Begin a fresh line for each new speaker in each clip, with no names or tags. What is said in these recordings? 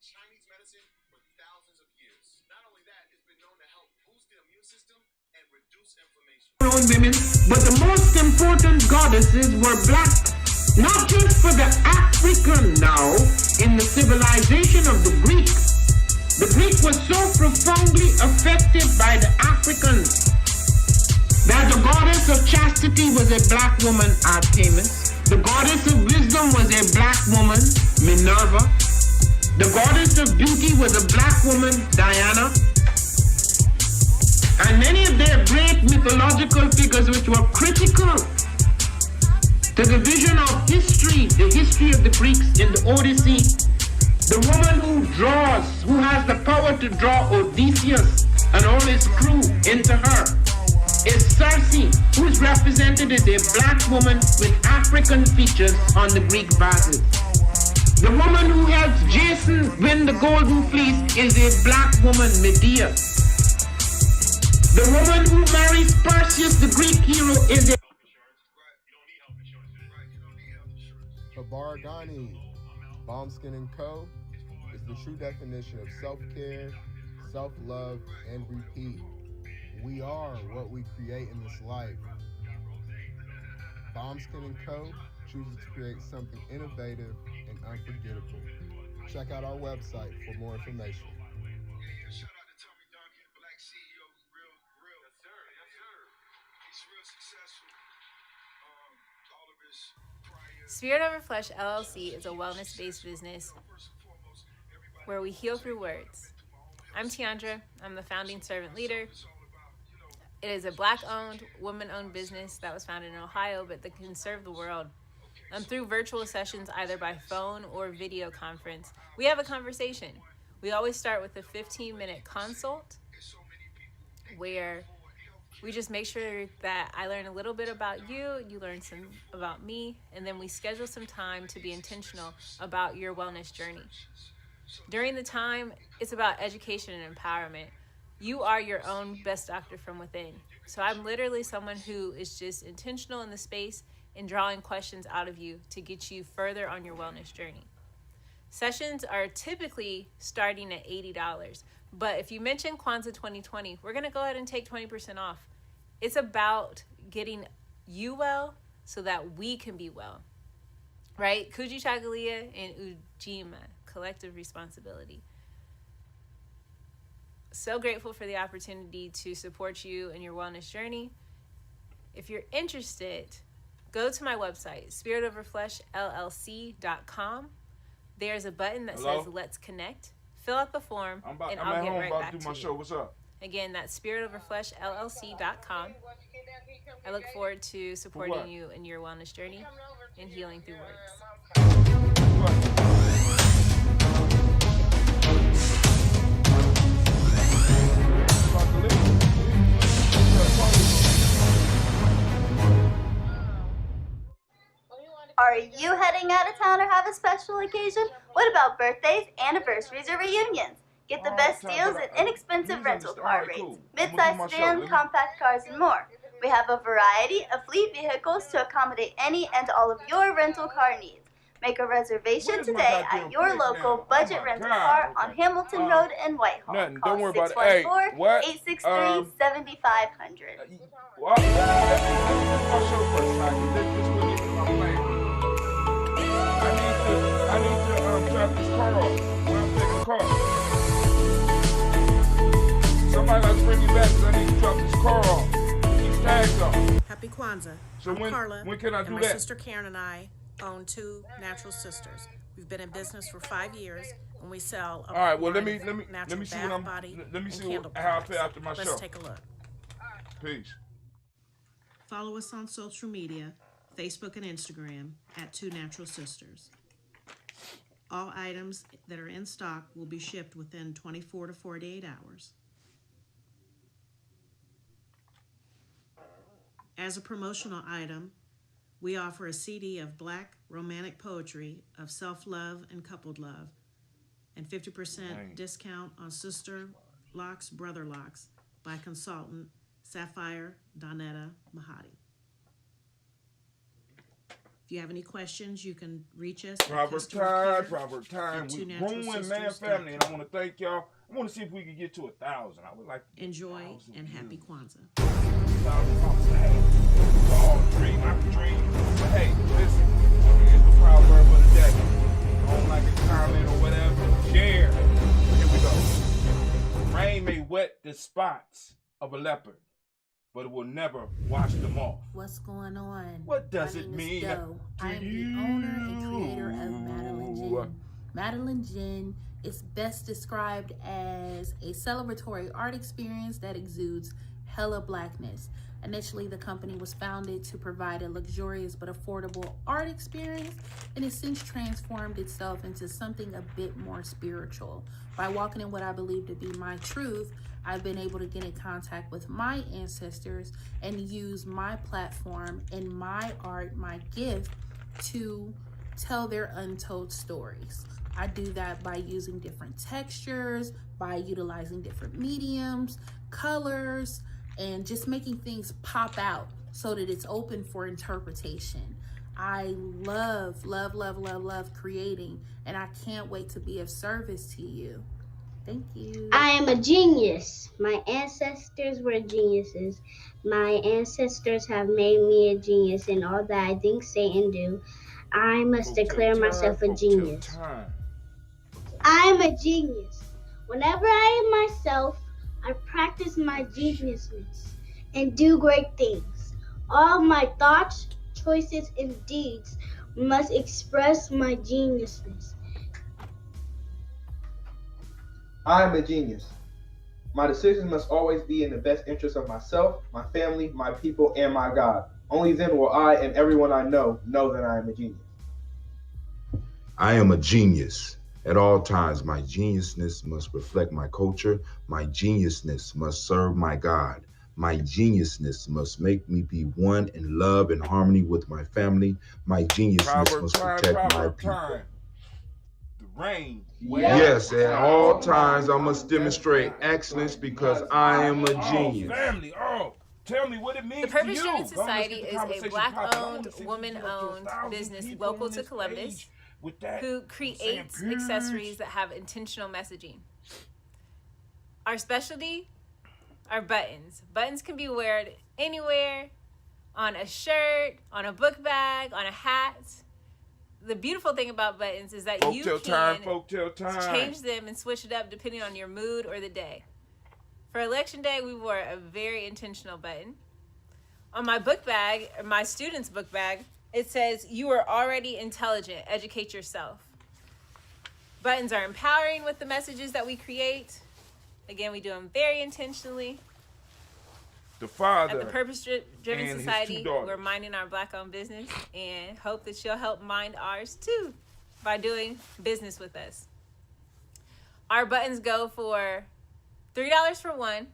Chinese medicine for thousands of years. Not only that, it's been known to help boost the immune system and reduce inflammation.
Women, but the most important goddesses were black, not just for the African now, in the civilization of the Greeks. The Greek was so profoundly affected by the Africans that the goddess of chastity was a black woman, Artemis. The goddess of wisdom was a black woman, Minerva. The goddess of beauty was a black woman, Diana. And many of their great mythological figures which were critical to the vision of history, the history of the Greeks in the Odyssey. The woman who draws, who has the power to draw Odysseus and all his crew into her, is Circe, who is represented as a black woman with African features on the Greek vases. The woman who helps Jason win the Golden Fleece is a black woman, Medea. The woman who marries Perseus, the Greek hero, is a...
Habaragani, Bombskin & Co. is the true definition of self-care, self-love, and repeat. We are what we create in this life. Bombskin & Co. chooses to create something innovative and unforgettable. Check out our website for more information.
Shout out to Tommy Donkey, the black CEO, real. Yes, sir. He's real successful. All of his prior...
Spirit Over Flesh LLC is a wellness-based business where we heal through words. I'm Tiandra. I'm the founding servant leader. It is a black-owned, woman-owned business that was founded in Ohio, but that can serve the world. Through virtual sessions, either by phone or video conference, we have a conversation. We always start with a 15-minute consult where we just make sure that I learn a little bit about you, you learn some about me, and then we schedule some time to be intentional about your wellness journey. During the time, it's about education and empowerment. You are your own best doctor from within. So I'm literally someone who is just intentional in the space and drawing questions out of you to get you further on your wellness journey. Sessions are typically starting at $80, but if you mention Kwanzaa 2020, we're gonna go ahead and take 20% off. It's about getting you well so that we can be well, right? Kujichagulia and Ujima, collective responsibility. So grateful for the opportunity to support you in your wellness journey. If you're interested, go to my website, spiritoverfleshllc.com. There's a button that says Let's Connect. Fill out the form, and I'll get right back to you.
What's up?
Again, that's spiritoverfleshllc.com. I look forward to supporting you in your wellness journey and healing through words.
Are you heading out of town or have a special occasion? What about birthdays, anniversaries, or reunions? Get the best deals and inexpensive rental car rates, mid-size sedans, compact cars, and more. We have a variety of fleet vehicles to accommodate any and all of your rental car needs. Make a reservation today at your local budget rental car on Hamilton Road in Whitehall.
Nothing.
Call
Don't worry about it. Hey, what?
614-863-7500.
I need to drop this car off when I'm taking the car. Somebody got to bring me back because I need to drop this car off. These tags off.
Happy Kwanzaa.
So
I'm Carla,
when can I do
and my
that?
sister Karen and I own Two Natural Sisters. We've been in business for 5 years, and we sell a
All right. Well, let
line
me
of natural
see
bath,
what
body,
let me
and
see
candle
how I
products.
feel after my show.
Let's take a look.
Peace.
Follow us on social media, Facebook and Instagram at Two Natural Sisters. All items that are in stock will be shipped within 24 to 48 hours. As a promotional item, we offer a CD of Black romantic poetry of self-love and coupled love, and 50% discount on Sister Locks, Brother Locks by consultant Sapphire Donetta Mahadi. If you have any questions, you can reach us.
Proverb time. We're growing, man, family, and I want to thank y'all. I want to see if we can get to 1,000. I would like to
enjoy and happy Kwanzaa.
1,000 followers. Hey, we all dream. I can dream. But hey, listen. Here's the proverb of the day. Don't like a comment or whatever. Share. Here we go. Rain may wet the spots of a leopard, but it will never wash them off.
What's going on?
What does it mean?
I am the owner and creator of Madeline Gin. Madeline Gin is best described as a celebratory art experience that exudes hella blackness. Initially, the company was founded to provide a luxurious but affordable art experience, and has since transformed itself into something a bit more spiritual. By walking in what I believe to be my truth, I've been able to get in contact with my ancestors and use my platform and my art, my gift, to tell their untold stories. I do that by using different textures, by utilizing different mediums, colors, and just making things pop out so that it's open for interpretation. I love creating, and I can't wait to be of service to you. Thank you.
I am a genius. My ancestors were geniuses. My ancestors have made me a genius in all that I think, say, and do. I must declare myself a genius. I am a genius. Whenever I am myself, I practice my geniusness and do great things. All my thoughts, choices, and deeds must express my geniusness.
I am a genius. My decisions must always be in the best interest of myself, my family, my people, and my God. Only then will I and everyone I know that I am a genius.
I am a genius. At all times, my geniusness must reflect my culture. My geniusness must serve my God. My geniusness must make me be one in love and harmony with my family. My geniusness must protect my people.
The rain.
Yes, at all times I must demonstrate excellence because I am a genius.
Family, tell me what it means.
The Purpose Driven Society is a Black-owned, woman-owned business local to Columbus who creates accessories that have intentional messaging. Our specialty are buttons. Buttons can be worn anywhere, on a shirt, on a book bag, on a hat. The beautiful thing about buttons is that you can change them and switch it up depending on your mood or the day. For Election Day, we wore a very intentional button. On my book bag, my student's book bag, it says, "You are already intelligent, educate yourself." Buttons are empowering with the messages that we create. Again, we do them very intentionally.
The father
at the Purpose Driven Society, we're minding our Black-owned business and hope that you'll help mind ours too by doing business with us. Our buttons go for $3 for one,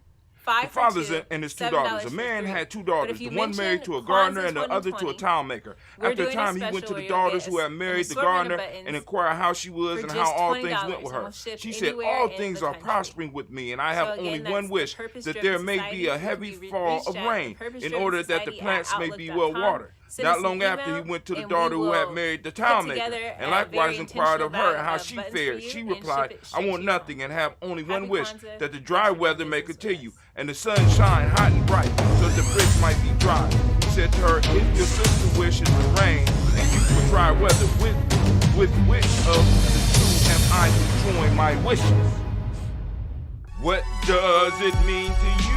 $5
the father's
for two,
and his two daughters. A man had two daughters. The one married to a gardener and the other to a tile maker. After a time, he went to the daughters who had married the gardener and inquired how she was and how all things went with her. She said, "All things are prospering with me, and I have only one wish, that there may be a heavy fall of rain in order that the plants may be well watered." Not long after, he went to the daughter who had married the tile maker and likewise inquired of her how she fared. She replied, "I want nothing and have only one wish, that the dry weather may continue and the sun shine hot and bright so that the bricks might be dry." He said to her, "If your sister wishes the rain and you for dry weather, with which of the two am I to join my wishes?" What does it mean to you?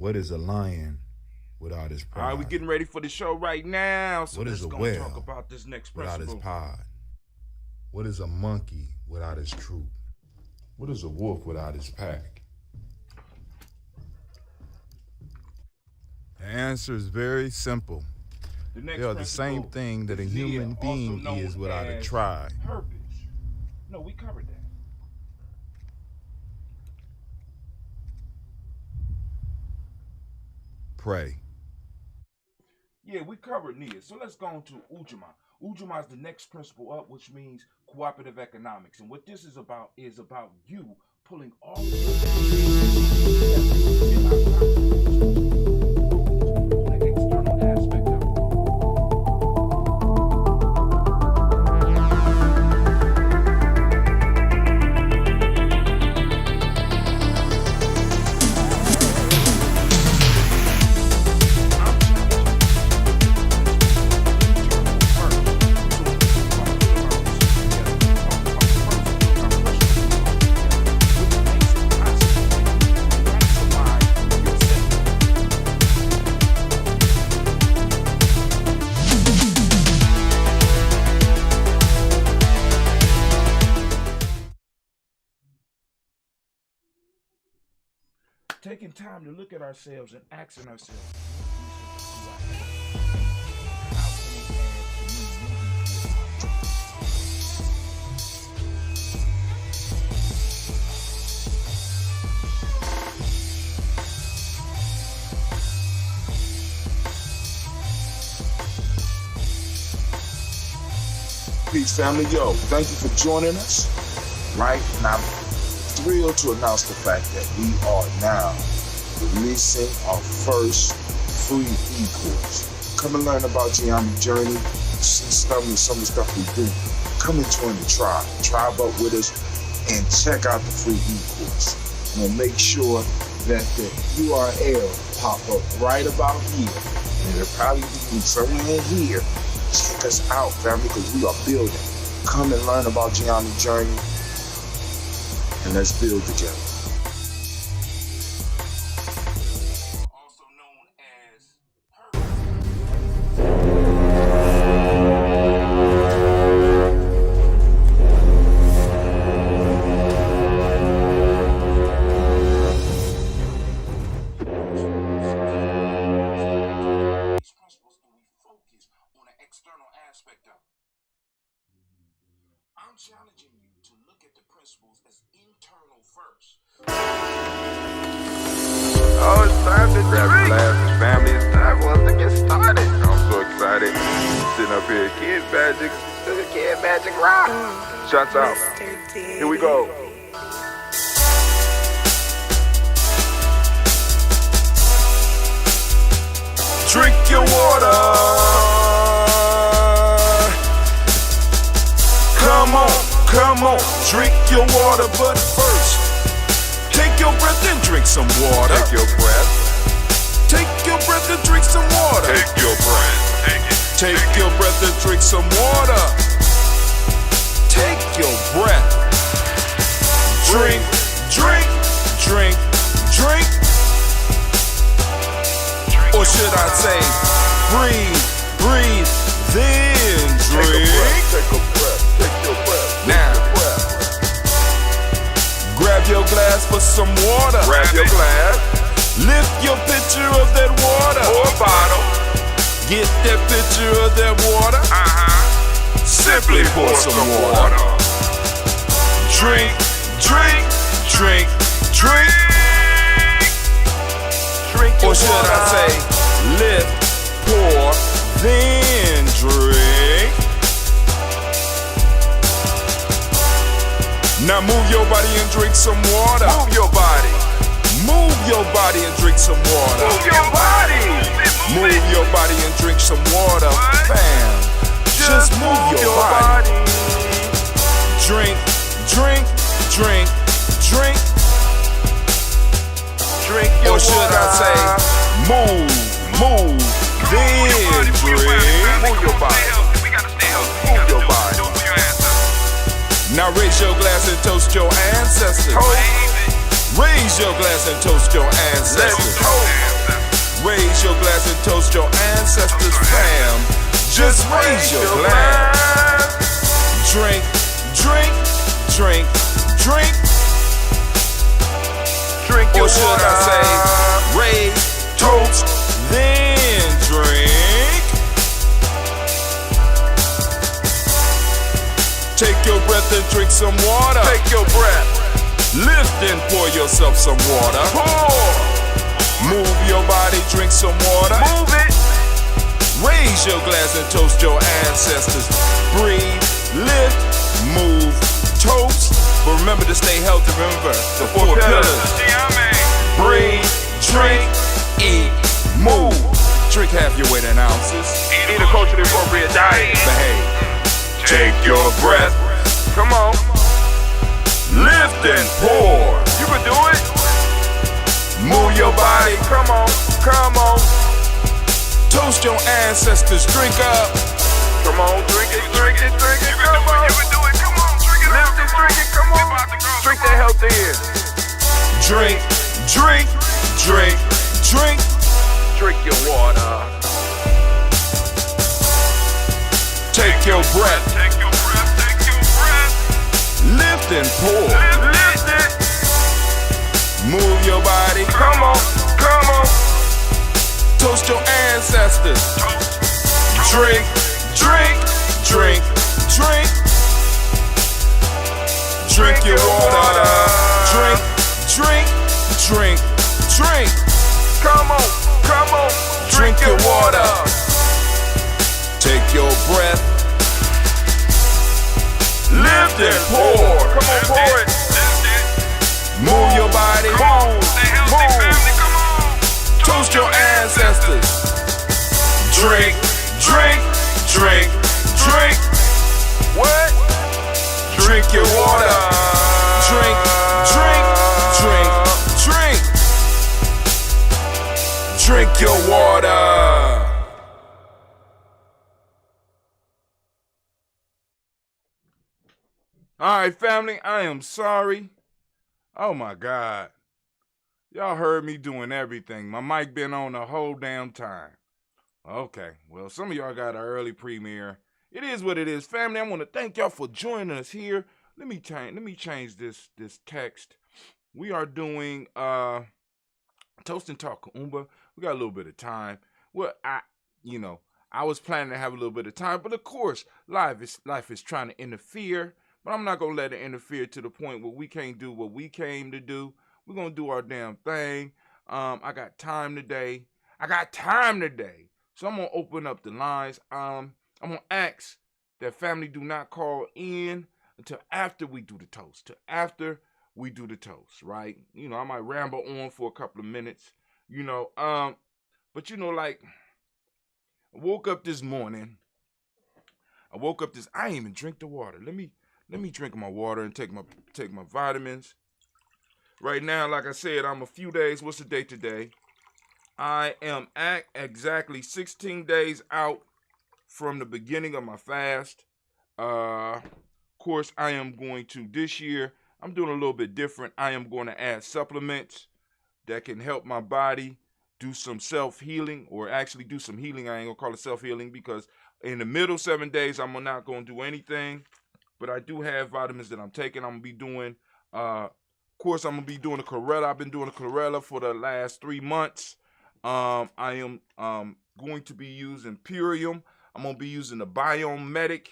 What is a lion without his pride?
All right, we're getting ready for the show right now. So
what
let's
is a
go
whale
talk about this next
without
principle.
his pod? What is a monkey without his troop? What is a wolf without his pack? The answer is very simple. They are the same thing that a human being is without a tribe.
Purpose. No, we covered that.
Pray.
Yeah, we covered Nia. So let's go on to Ujamaa. Ujamaa is the next principle up, which means cooperative economics. And what this is about you pulling all of your external aspect of it. Taking time to look at ourselves and asking ourselves,
Peace, family. Yo, thank you for joining us. Right? And I'm thrilled to announce the fact that we are now releasing our first free e-course. Come and learn about Geometry Journey, see some of the stuff we do. Come and join the tribe. Tribe up with us and check out the free e-course. And make sure that the URL pop up right about here. And it'll probably be somewhere in here. Check us out, family, because we are building. Come and learn about Geometry Journey, and let's build together.
also known as I'm challenging you to look at the principles as internal first.
Oh, it's time to grab your glasses, family. It's time for us to get started. I'm so excited. Sitting up here, Kid Magic Rock. Shots out. Here we go.
Drink your water. Come on, drink your water, but first, take your breath and drink some water.
Take your breath.
Take your breath and drink some water.
Take your breath. Take it.
Take your breath and drink some water. Take your breath. Drink, drink, drink, drink. Or should I say, breathe, breathe, then drink.
Take a breath. Take your breath.
Now, grab your glass for some water.
Grab your glass.
Lift your pitcher of that water.
Or a bottle.
Get that pitcher of that water. Simply pour some water. Drink, drink, drink, drink.
Drink your
or should
water.
I say, lift, pour, then drink. Now move your body and drink some water.
Move your body.
Move your body and drink some water.
Move your body.
Move your body and drink some water. Bam. Just move your body. Drink, drink, drink, drink.
Drink your
or should
water.
I say, move, then drink.
Move your body. We gotta stay healthy. Move your body.
Now raise your glass and toast your ancestors. Raise your glass and toast your ancestors. Raise your glass and toast your ancestors, fam. Just raise your glass. Drink, drink, drink, drink.
Drink your
or should
water.
I say, raise, toast, then drink. Take your breath and drink some water.
Take your breath.
Lift and pour yourself some water.
Pour.
Move your body, drink some water.
Move it.
Raise your glass and toast your ancestors. Breathe, lift, move, toast. But remember to stay healthy. Remember the four pillars. Breathe, drink, eat, move. Drink half your weight in ounces.
Eat a culturally appropriate diet.
Behave. Take your breath.
Come on.
Lift and pour.
You can do it.
Move your body.
Come on. Come on.
Toast your ancestors. Drink up.
Come on. Drink it. Drink it. Drink it. Come on. You can do it. Come on. Drink it. Lift it. Drink it. Come on. Drink that health in.
Drink. Drink. Drink. Drink.
Drink your water.
Take your breath.
Take your breath. Take your breath.
Lift and pour.
Lift it.
Move your body.
Come on. Come on.
Toast your ancestors. Drink. Drink. Drink. Drink. Drink your water. Drink. Drink. Drink. Drink.
Come on. Come on.
Drink your water. Take your breath. Lift and pour.
Come on, pour it.
Move your body.
Move. Stay healthy, family. Come on.
Toast your ancestors. Drink. Drink. Drink. Drink.
What?
Drink your water. Drink. Drink. Drink. Drink. Drink your water. All right, family, I am sorry. Oh, my God. Y'all heard me doing everything. My mic been on the whole damn time. Okay, well, some of y'all got an early premiere. It is what it is, family. I want to thank y'all for joining us here. Let me change this text. We are doing Toast&Talk Kuumba. We got a little bit of time. Well, I was planning to have a little bit of time, but of course, life is trying to interfere. But I'm not going to let it interfere to the point where we can't do what we came to do. We're going to do our damn thing. I got time today. So I'm going to open up the lines. I'm going to ask that family do not call in until after we do the toast. Right? I might ramble on for a couple of minutes. But like, I woke up this morning. I didn't even drink the water. Let me drink my water and take my vitamins. Right now, like I said, I'm a few days. What's the date today? I am at exactly 16 days out from the beginning of my fast. Of course, I am going to, this year, I'm doing a little bit different. I am going to add supplements that can help my body do some self-healing, or actually do some healing. I ain't going to call it self-healing because in the middle 7 days, I'm not going to do anything. But I do have vitamins that I'm taking. I'm going to be doing, of course, I'm going to be doing a chlorella. I've been doing a chlorella for the last 3 months. I am going to be using Purium. I'm going to be using the Biome Medic.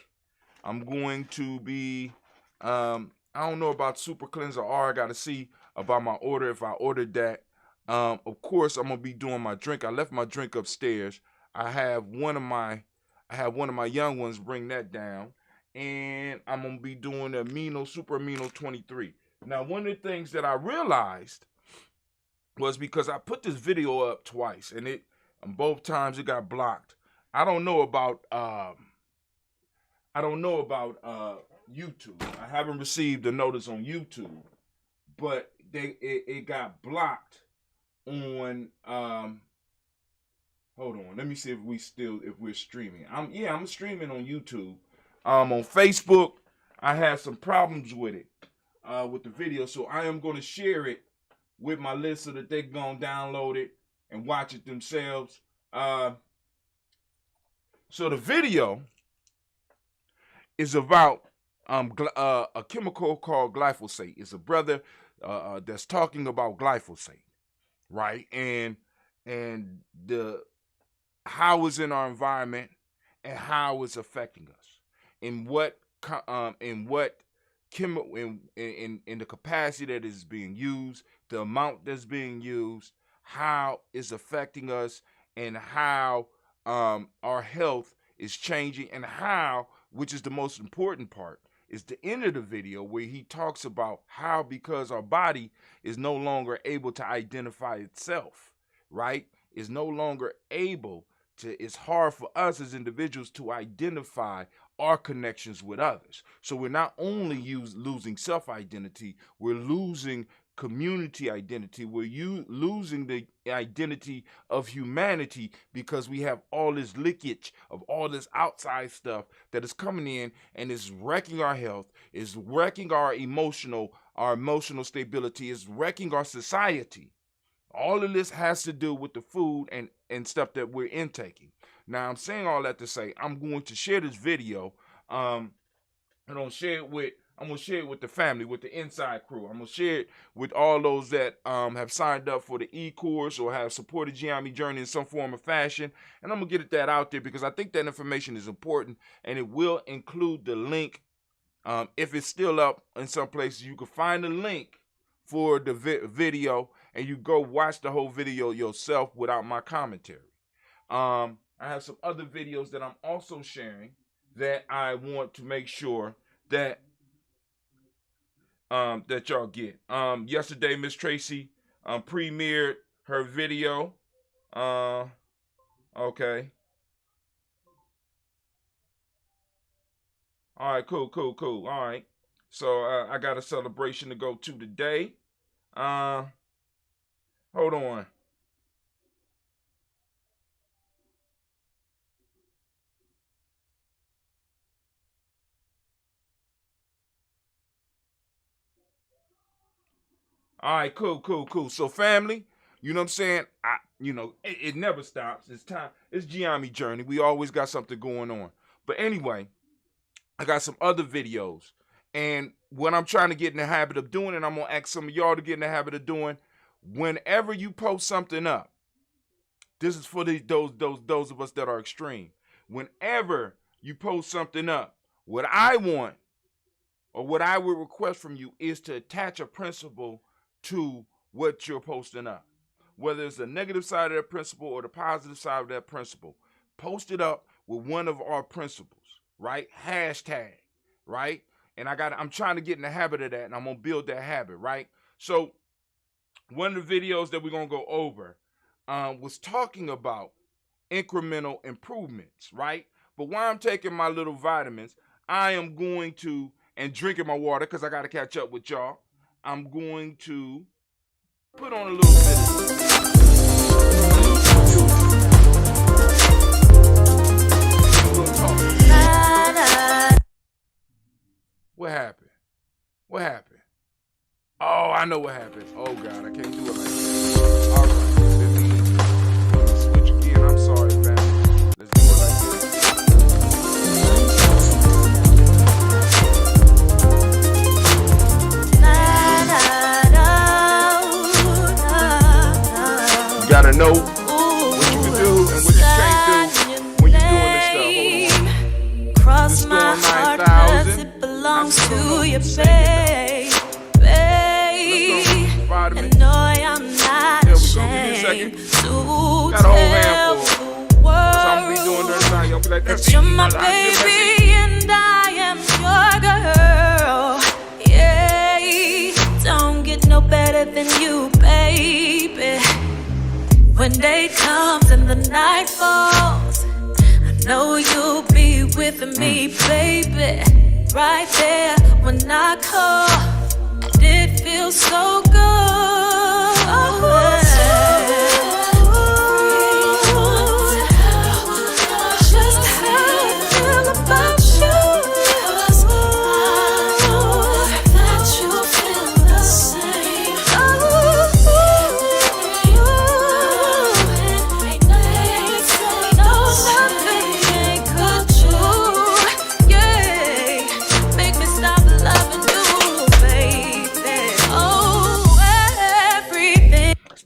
I'm going to be, I don't know about Super Cleanser R. I got to see about my order if I ordered that. Of course, I'm going to be doing my drink. I left my drink upstairs. I have one of my young ones bring that down. And I'm going to be doing the Super Amino 23. Now, one of the things that I realized was because I put this video up twice, and both times it got blocked. I don't know about YouTube. I haven't received a notice on YouTube, but it got blocked on hold on. Let me see if we're streaming. I'm streaming on YouTube. On Facebook, I had some problems with it, with the video, so I am going to share it with my list so that they can go and download it and watch it themselves. So the video is about a chemical called glyphosate. It's a brother that's talking about glyphosate, right? And the how it's in our environment and how it's affecting us, in the capacity that is being used, the amount that's being used, how it's affecting us, and how our health is changing, and how, which is the most important part, is the end of the video where he talks about how, because our body is no longer able to identify itself, right? Is no longer able to, it's hard for us as individuals to identify our connections with others. So we're not only losing self-identity, we're losing community identity. We're losing the identity of humanity because we have all this leakage of all this outside stuff that is coming in and is wrecking our health, is wrecking our emotional stability, is wrecking our society. All of this has to do with the food and stuff that we're intaking. Now, I'm saying all that to say I'm going to share this video. I'm going to share it with the family, with the inside crew. I'm going to share it with all those that have signed up for the e-course or have supported Gianni Journey in some form or fashion. And I'm going to get that out there because I think that information is important, and it will include the link. If it's still up in some places, you can find the link for the video, and you go watch the whole video yourself without my commentary. I have some other videos that I'm also sharing that I want to make sure that that y'all get. Yesterday, Miss Tracy premiered her video. Okay. All right, cool. All right. So I got a celebration to go to today. Hold on. All right, cool. So family, you know what I'm saying? It never stops. It's time. It's Gianni Journey. We always got something going on. But anyway, I got some other videos. And what I'm trying to get in the habit of doing, and I'm going to ask some of y'all to get in the habit of doing, whenever you post something up, this is for those of us that are extreme. Whenever you post something up, what I want or what I would request from you is to attach a principle to what you're posting up. Whether it's the negative side of that principle or the positive side of that principle, post it up with one of our principles, right? Hashtag, right? And I'm trying to get in the habit of that, and I'm going to build that habit, right? So one of the videos that we're going to go over was talking about incremental improvements, right? But while I'm taking my little vitamins, I am going to, and drinking my water because I got to catch up with y'all, I'm going to put on a little bit What happened? Oh, I know what happened. Oh, God, I can't do it like that. All right. Let me switch again. I'm sorry, fam. Let's do it like this. You gotta know what you can do and what you can't do when you're doing this stuff. Hold on. Cross my heart 'cause it belongs to you, babe. And no, I'm not ashamed to tell the world that you're my baby and I am your girl. Yeah, don't get no better than you, baby. When day comes and the night falls, I know you'll be with me, baby. Right there when I call. It feels so good. Just how I feel about you. That you feel the same.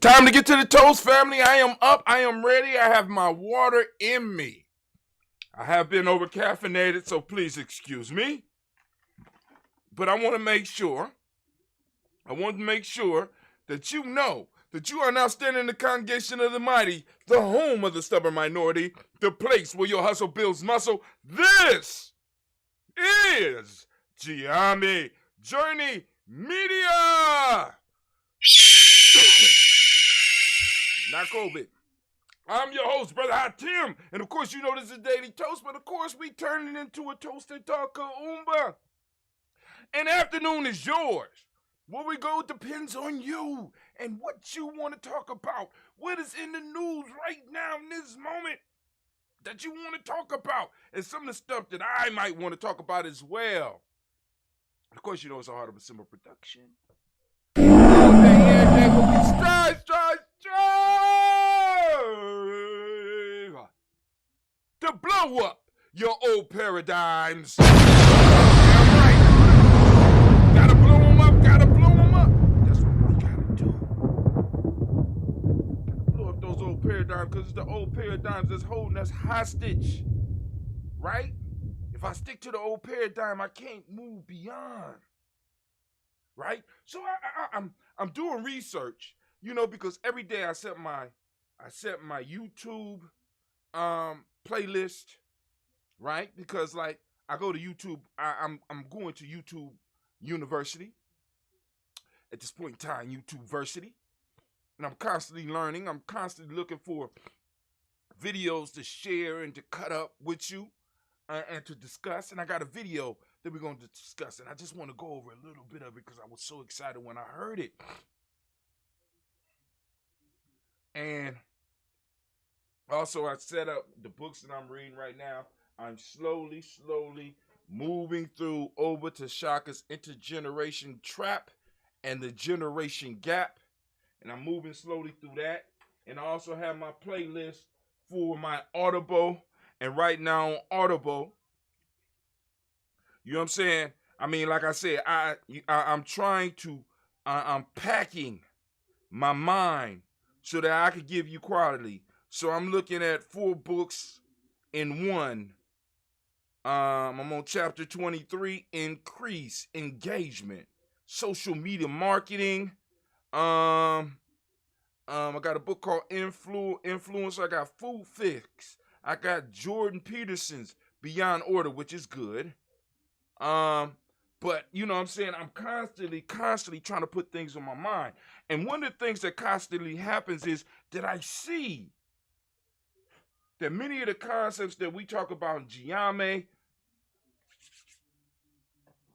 Time to get to the toast, family. I am up. I am ready. I have my water in me. I have been over caffeinated, so please excuse me. But I want to make sure that you know that you are now standing in the congregation of the mighty, the home of the stubborn minority, the place where your hustle builds muscle. This is Giami Journey Media. Not COVID. I'm your host, Brother Hot Tim, and of course you know this is Daily Toast, but of course we turn it into a Toast&Talk Kuumba. And afternoon is yours. Where we go depends on you and what you want to talk about. What is in the news right now in this moment that you want to talk about, and some of the stuff that I might want to talk about as well. Of course, you know it's a Heart of a Simple production. To blow up your old paradigms. Damn right. Gotta blow them up. That's what we gotta do. Blow up those old paradigms, because it's the old paradigms that's holding us hostage. Right? If I stick to the old paradigm, I can't move beyond. Right? So I'm doing research, because every day I set my YouTube playlist, right? Because like I go to YouTube, I'm going to YouTube University at this point in time, YouTubeversity, and I'm constantly learning. I'm constantly looking for videos to share and to cut up with you and to discuss. And I got a video that we're going to discuss, and I just want to go over a little bit of it because I was so excited when I heard it. And also, I set up the books that I'm reading right now. I'm slowly moving through over to Shaka's Intergeneration Trap and the Generation Gap. And I'm moving slowly through that. And I also have my playlist for my Audible. And right now on Audible, you know what I'm saying? I mean, like I said, I'm trying to, I'm packing my mind so that I could give you quality. So I'm looking at 4 books in one. I'm on chapter 23, Increase Engagement, Social Media Marketing. I got a book called Influence. I got Food Fix. I got Jordan Peterson's Beyond Order, which is good. But you know what I'm saying? I'm constantly trying to put things on my mind. And one of the things that constantly happens is that I see that many of the concepts that we talk about in Giame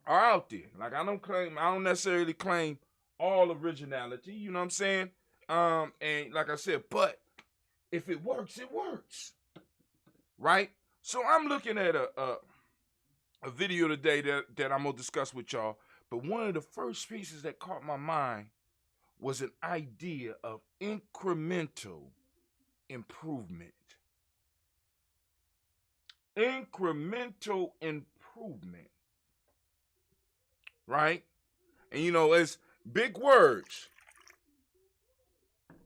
are out there. Like I don't necessarily claim all originality, you know what I'm saying? And like I said, but if it works, it works. Right? So I'm looking at a video today that I'm gonna discuss with y'all. But one of the first pieces that caught my mind was an idea of incremental improvement. Incremental improvement. Right? And it's big words,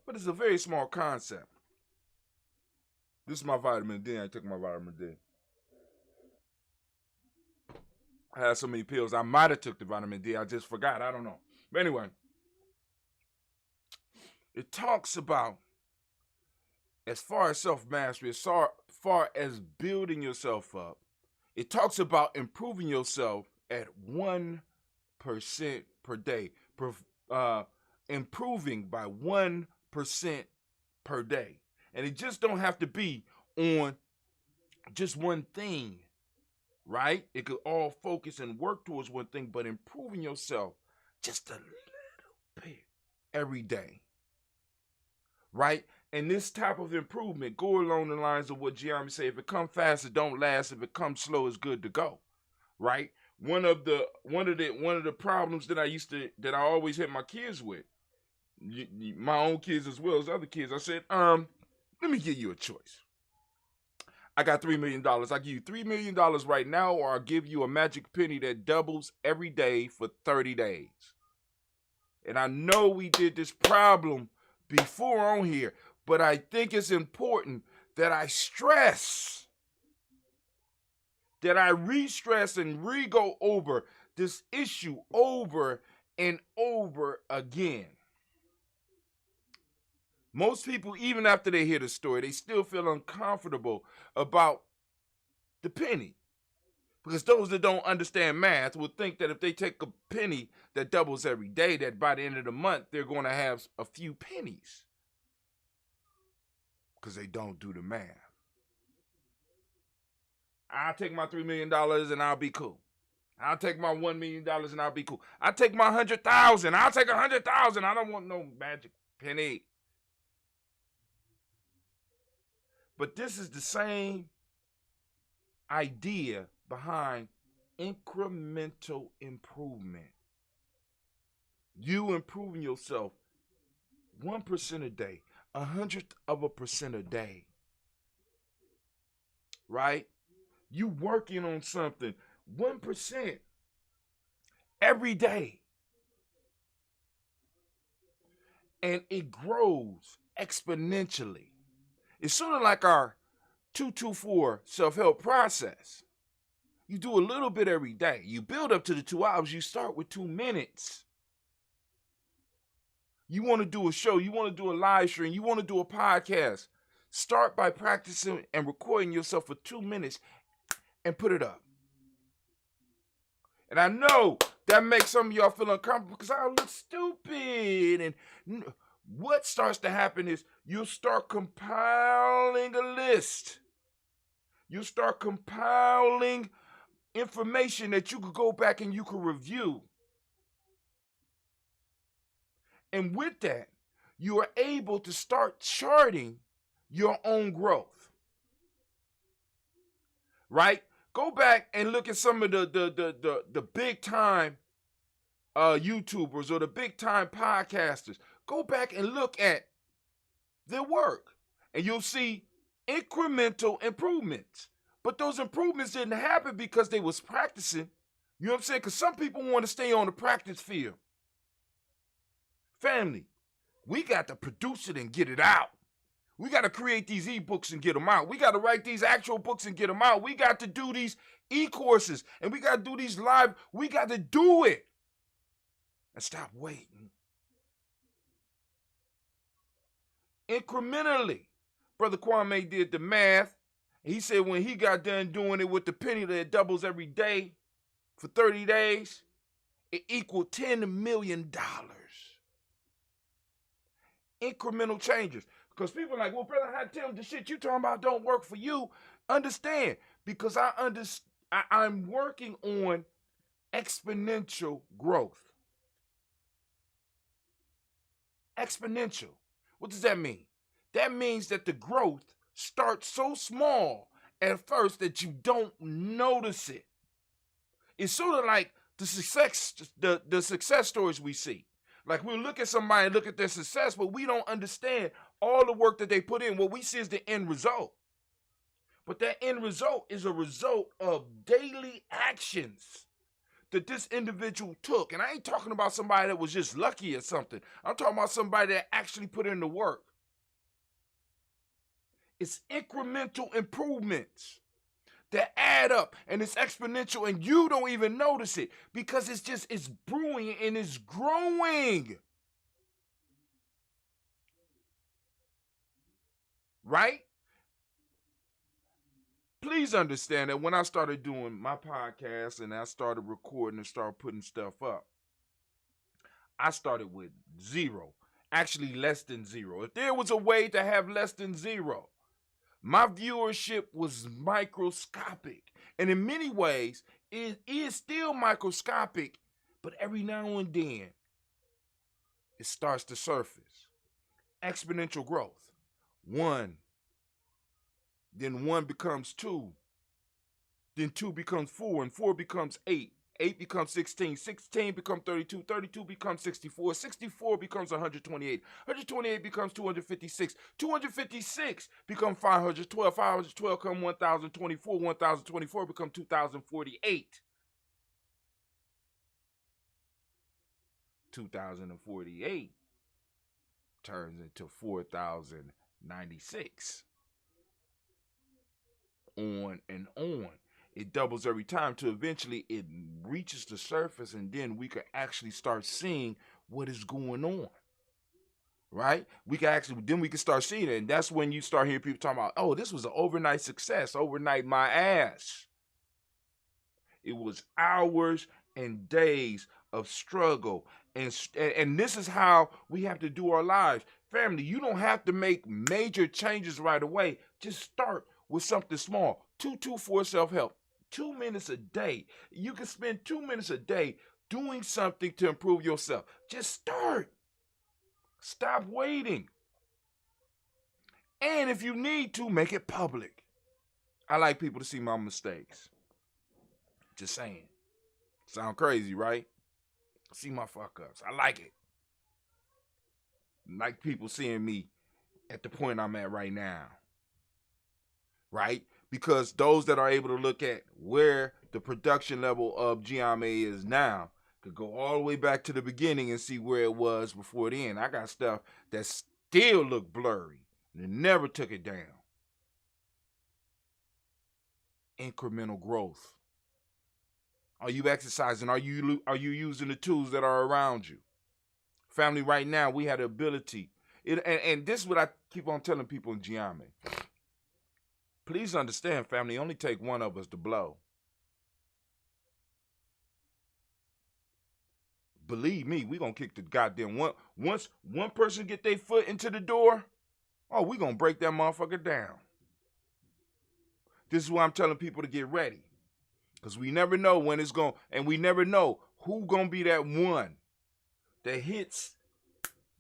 but it's a very small concept. This is my vitamin D. I took my vitamin D. I had so many pills. I might have took the vitamin D. I just forgot. I don't know. But anyway, it talks about, as far as self-mastery, as far as building yourself up, it talks about improving yourself at 1% per day. Improving by 1% per day. And it just don't have to be on just one thing, right? It could all focus and work towards one thing, but improving yourself just a little bit every day, right? And this type of improvement go along the lines of what Giami say: if it comes fast, it don't last. If it comes slow, it's good to go, right? One of the problems that I always hit my kids with, my own kids as well as other kids, I said, let me give you a choice. I got $3 million. I'll give you $3 million right now, or I'll give you a magic penny that doubles every day for 30 days. And I know we did this problem before on here, but I think it's important that I stress, that I re-stress and re-go over this issue over and over again. Most people, even after they hear the story, they still feel uncomfortable about the penny. Because those that don't understand math will think that if they take a penny that doubles every day, that by the end of the month, they're going to have a few pennies. Because they don't do the math. I'll take my $3 million and I'll be cool. I'll take my $1 million and I'll be cool. I'll take my 100,000. I'll take 100,000. I don't want no magic penny. But this is the same idea behind incremental improvement. You improving yourself 1% a day, 100% a day. Right? You working on something 1% every day. And it grows exponentially. It's sort of like our 224 self-help process. You do a little bit every day. You build up to the 2 hours. You start with 2 minutes. You want to do a show. You want to do a live stream. You want to do a podcast. Start by practicing and recording yourself for 2 minutes and put it up. And I know that makes some of y'all feel uncomfortable because I look stupid. And what starts to happen is you'll start compiling a list. You'll start compiling information that you could go back and you could review. And with that, you are able to start charting your own growth. Right? Go back and look at some of the big time YouTubers or the big time podcasters. Go back and look at their work and you'll see incremental improvements. But those improvements didn't happen because they was practicing. You know what I'm saying? Because some people want to stay on the practice field. Family, we got to produce it and get it out. We got to create these ebooks and get them out. We got to write these actual books and get them out. We got to do these e-courses and we got to do these live. We got to do it. And stop waiting. Incrementally, Brother Kwame did the math. He said when he got done doing it with the penny that doubles every day for 30 days, it equaled $10 million. Incremental changes. Because people are like, well, brother, how tell the shit you talking about don't work for you? Understand, because I'm working on exponential growth. Exponential. What does that mean? That means that the growth starts so small at first that you don't notice it. It's sort of like the success stories we see. Like we'll look at somebody and look at their success, but we don't understand all the work that they put in. What we see is the end result. But that end result is a result of daily actions that this individual took. And I ain't talking about somebody that was just lucky or something. I'm talking about somebody that actually put in the work. It's incremental improvements that add up and it's exponential and you don't even notice it because it's brewing and it's growing. Right? Please understand that when I started doing my podcast and I started recording and started putting stuff up, I started with 0, actually less than 0. If there was a way to have less than 0, my viewership was microscopic. And in many ways, it is still microscopic, but every now and then, it starts to surface. Exponential growth. 1. Then 1 becomes 2. Then 2 becomes 4, and 4 becomes 8. 8 becomes 16. 16 becomes 32. 32 becomes 64. 64 becomes 128. 128 becomes 256. 256 becomes 512. 512 becomes 1024. 1024 becomes 2048. 2048 turns into 4,096. On and on. It doubles every time till eventually it reaches the surface, and then we could actually start seeing what is going on. Right? We can start seeing it. And that's when you start hearing people talking about, oh, this was an overnight success, overnight my ass. It was hours and days of struggle. And this is how we have to do our lives. Family, you don't have to make major changes right away. Just start with something small. 224 self-help. 2 minutes a day. You can spend 2 minutes a day doing something to improve yourself. Just start. Stop waiting. And if you need to, make it public. I like people to see my mistakes. Just saying. Sound crazy, right? See my fuck ups. I like it. Like people seeing me at the point I'm at right now. Right? Because those that are able to look at where the production level of Giame is now could go all the way back to the beginning and see where it was before then. I got stuff that still look blurry and it never took it down. Incremental growth. Are you exercising? Are you using the tools that are around you? Family, right now, we have the ability. And this is what I keep on telling people in Giame. Please understand, family, only take one of us to blow. Believe me, we going to kick the goddamn one. Once one person get their foot into the door, oh, we going to break that motherfucker down. This is why I'm telling people to get ready. Because we never know when it's going, and we never know who going to be that one that hits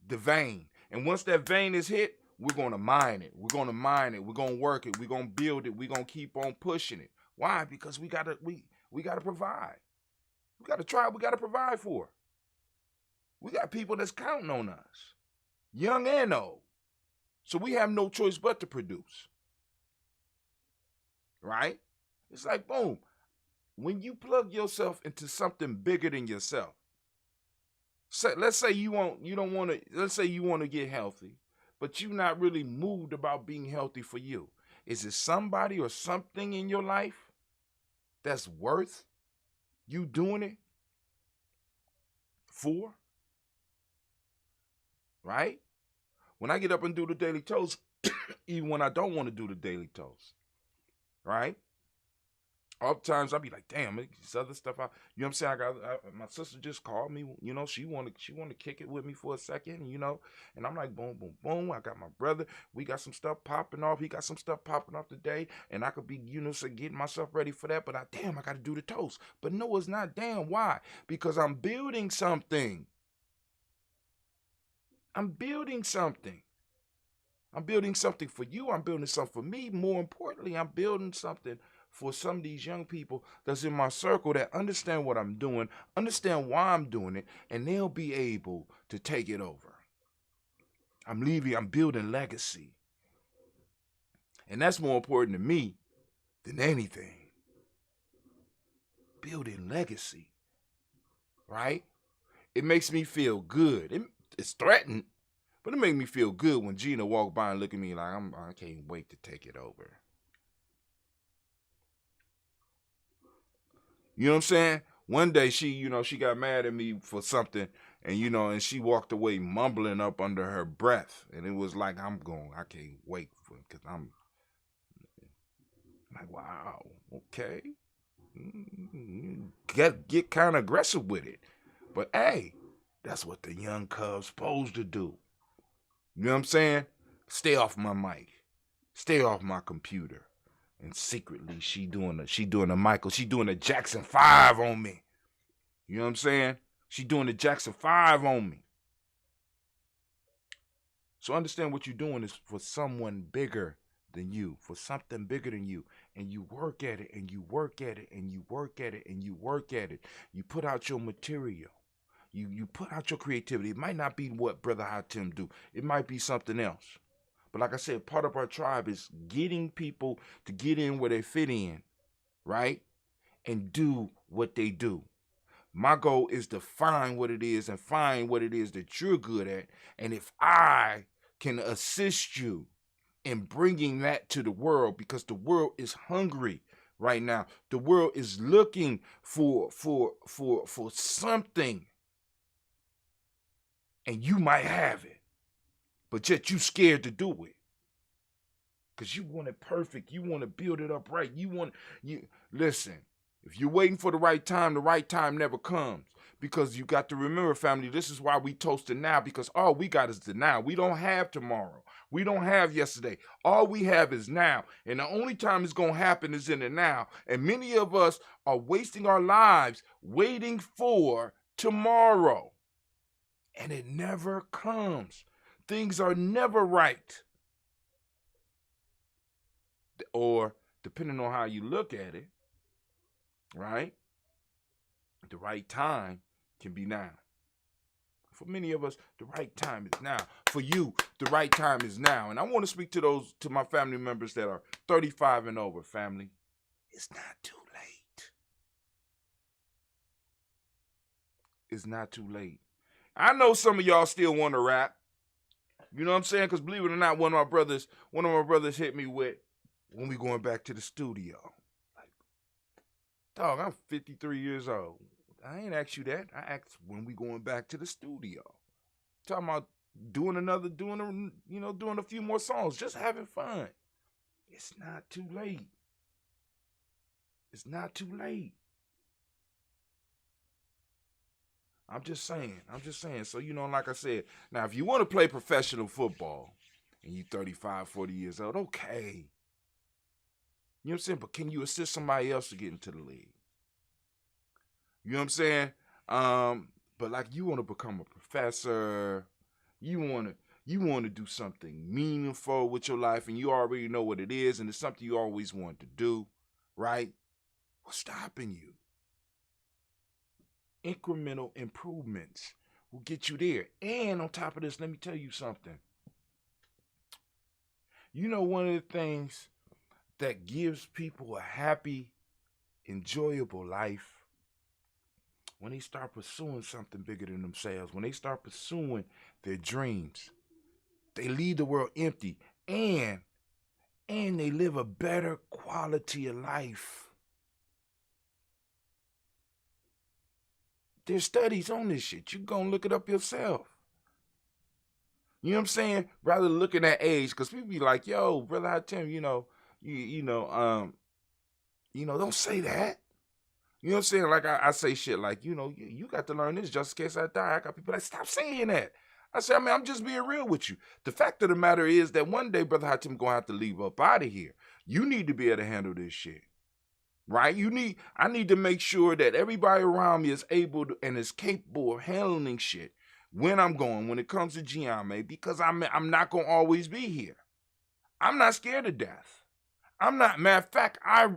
the vein. And once that vein is hit, we're going to mine it. We're going to mine it. We're going to work it. We're going to build it. We're going to keep on pushing it. Why? Because we got to provide. We got to try. We got to provide for. We got people that's counting on us, young and old. So we have no choice but to produce. Right? It's like, boom. When you plug yourself into something bigger than yourself, let's say you want to get healthy, but you're not really moved about being healthy for you. Is it somebody or something in your life that's worth you doing it for? Right? When I get up and do the daily toast, even when I don't want to do the daily toast, right? Oftentimes I'll be like, damn, this other stuff. You know what I'm saying? My sister just called me. You know, she wanted to kick it with me for a second. You know, and I'm like, boom, boom, boom. I got my brother. We got some stuff popping off. He got some stuff popping off today, and I could be, getting myself ready for that. But I got to do the toast. But no, it's not. Damn, why? Because I'm building something. I'm building something. I'm building something for you. I'm building something for me. More importantly, I'm building something for some of these young people that's in my circle that understand what I'm doing, understand why I'm doing it, and they'll be able to take it over. I'm building legacy. And that's more important to me than anything. Building legacy. Right? It makes me feel good. It's threatened, but it makes me feel good when Gina walk by and look at me like, I can't wait to take it over. You know what I'm saying? One day she got mad at me for something, and and she walked away mumbling up under her breath, and it was like, I can't wait for it, because I'm like, wow, okay. Get kind of aggressive with it. But hey, that's what the young cub's supposed to do. You know what I'm saying? Stay off my mic. Stay off my computer. And secretly, she doing a Jackson 5 on me. You know what I'm saying? She doing the Jackson 5 on me. So understand what you're doing is for someone bigger than you, for something bigger than you. And you work at it, and you work at it, and you work at it, and you work at it. You put out your material. You put out your creativity. It might not be what Brother Hatim do. It might be something else. But like I said, part of our tribe is getting people to get in where they fit in, right? And do what they do. My goal is to find what it is and find what it is that you're good at. And if I can assist you in bringing that to the world, because the world is hungry right now. The world is looking for something. And you might have it, but yet you scared to do it. Because you want it perfect. You want to build it up right. Listen. If you're waiting for the right time never comes. Because you got to remember, family, this is why we toasting now, because all we got is the now. We don't have tomorrow. We don't have yesterday. All we have is now. And the only time it's going to happen is in the now. And many of us are wasting our lives waiting for tomorrow. And it never comes. Things are never right. Or, depending on how you look at it, right? The right time can be now. For many of us, the right time is now. For you, the right time is now. And I want to speak to my family members that are 35 and over, family. It's not too late. It's not too late. I know some of y'all still want to rap. You know what I'm saying? Because believe it or not, one of my brothers hit me with, when we going back to the studio. Dog, I'm 53 years old. I ain't asked you that. I asked when we going back to the studio. Talking about doing a few more songs, just having fun. It's not too late. It's not too late. I'm just saying. So, like I said, now if you want to play professional football and you 35, 40 years old, okay. You know what I'm saying? But can you assist somebody else to get into the league? You know what I'm saying? But like you want to become a professor, you want to do something meaningful with your life, and you already know what it is, and it's something you always wanted to do, right? What's stopping you? Incremental improvements will get you there. And on top of this, let me tell you something. One of the things that gives people a happy, enjoyable life, when they start pursuing something bigger than themselves, when they start pursuing their dreams, they leave the world empty and they live a better quality of life. There's studies on this shit. You gonna look it up yourself. You know what I'm saying? Rather than looking at age, because people be like, yo, brother, I tell you, don't say that. You know what I'm saying? Like I say shit like, you got to learn this just in case I die. I got people like, stop saying that. I say, I'm just being real with you. The fact of the matter is that one day, Brother Hatim gonna have to leave up out of here. You need to be able to handle this shit. Right? I need to make sure that everybody around me is able to, and is capable of handling shit when I'm going, when it comes to Giame, because I'm not gonna always be here. I'm not scared of death. I'm not, matter of fact, I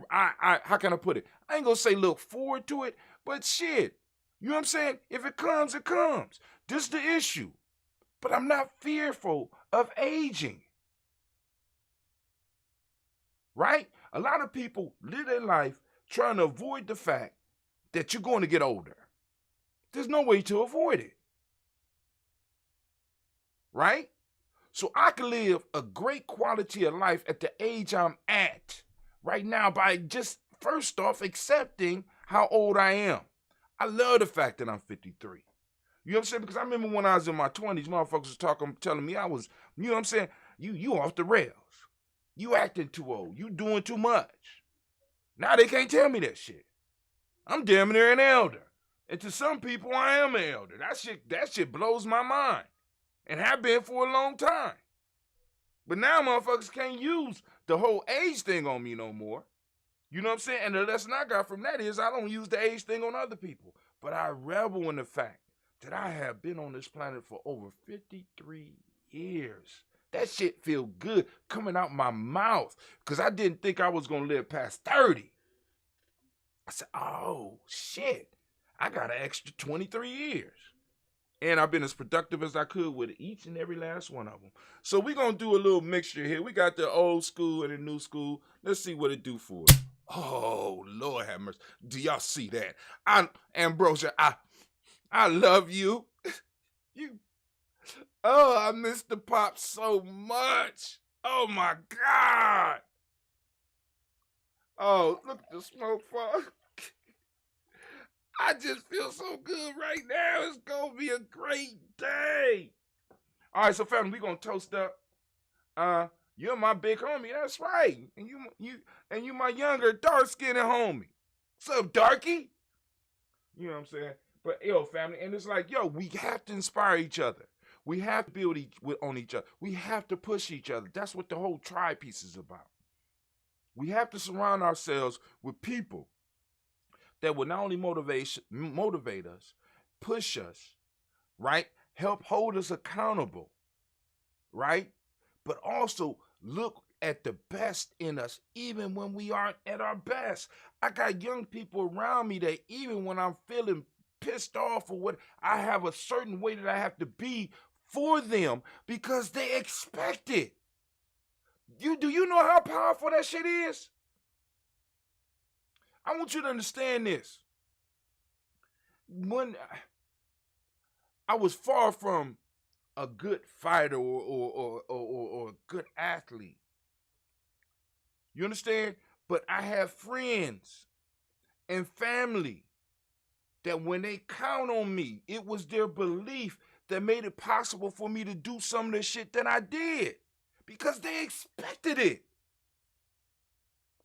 how can I put it? I ain't gonna say look forward to it, but shit. You know what I'm saying? If it comes, it comes. This is the issue. But I'm not fearful of aging. Right? A lot of people live their life trying to avoid the fact that you're going to get older. There's no way to avoid it. Right? So I can live a great quality of life at the age I'm at right now by just first off accepting how old I am. I love the fact that I'm 53. You know what I'm saying? Because I remember when I was in my 20s, motherfuckers was telling me I was, you know what I'm saying? You off the rails. You acting too old. You doing too much. Now they can't tell me that shit. I'm damn near an elder. And to some people, I am an elder. That shit blows my mind. And have been for a long time. But now motherfuckers can't use the whole age thing on me no more. You know what I'm saying? And the lesson I got from that is I don't use the age thing on other people. But I revel in the fact that I have been on this planet for over 53 years. That shit feel good coming out my mouth because I didn't think I was going to live past 30. I said, oh, shit. I got an extra 23 years. And I've been as productive as I could with each and every last one of them. So we're going to do a little mixture here. We got the old school and the new school. Let's see what it do for us. Oh, Lord have mercy. Do y'all see that? Ambrosia, I love you. I miss the pop so much. Oh my God. Oh, look at the smoke fog. I just feel so good right now. It's gonna be a great day. All right, so family, we gonna toast up. You're my big homie. That's right. And you my younger, dark-skinned homie. What's up, darky? You know what I'm saying? But yo, family, and it's like, yo, we have to inspire each other. We have to build on each other. We have to push each other. That's what the whole tribe piece is about. We have to surround ourselves with people that will not only motivate us, push us, right? Help hold us accountable, right? But also look at the best in us, even when we aren't at our best. I got young people around me that even when I'm feeling pissed off or what, I have a certain way that I have to be for them because they expect it. Do you know how powerful that shit is? I want you to understand this. When I was far from a good fighter or a good athlete, you understand? But I have friends and family that when they count on me, it was their belief that made it possible for me to do some of the shit that I did because they expected it.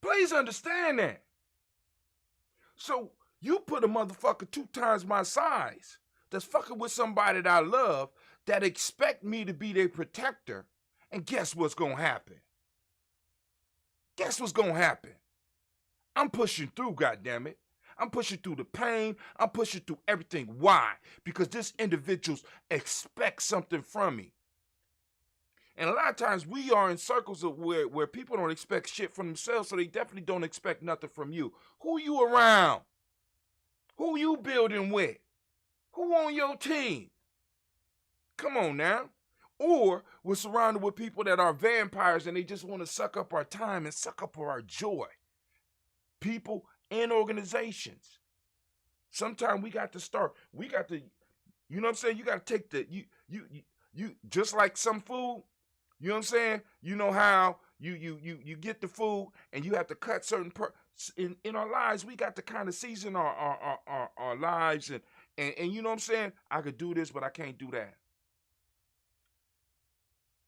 Please understand that. So you put a motherfucker 2 times my size that's fucking with somebody that I love that expect me to be their protector, and guess what's gonna happen? Guess what's gonna happen? I'm pushing through, goddammit. I'm pushing through the pain. I'm pushing through everything. Why? Because this individuals expect something from me. And a lot of times we are in circles of where people don't expect shit from themselves, so they definitely don't expect nothing from you. Who you around? Who you building with? Who on your team? Come on now. Or we're surrounded with people that are vampires and they just want to suck up our time and suck up our joy. People and organizations. Sometimes we got to start. We got to, you know what I'm saying? You got to take the, you just like some food. You know what I'm saying? You know how you get the food and you have to cut certain in our lives. We got to kind of season our lives and you know what I'm saying? I could do this, but I can't do that.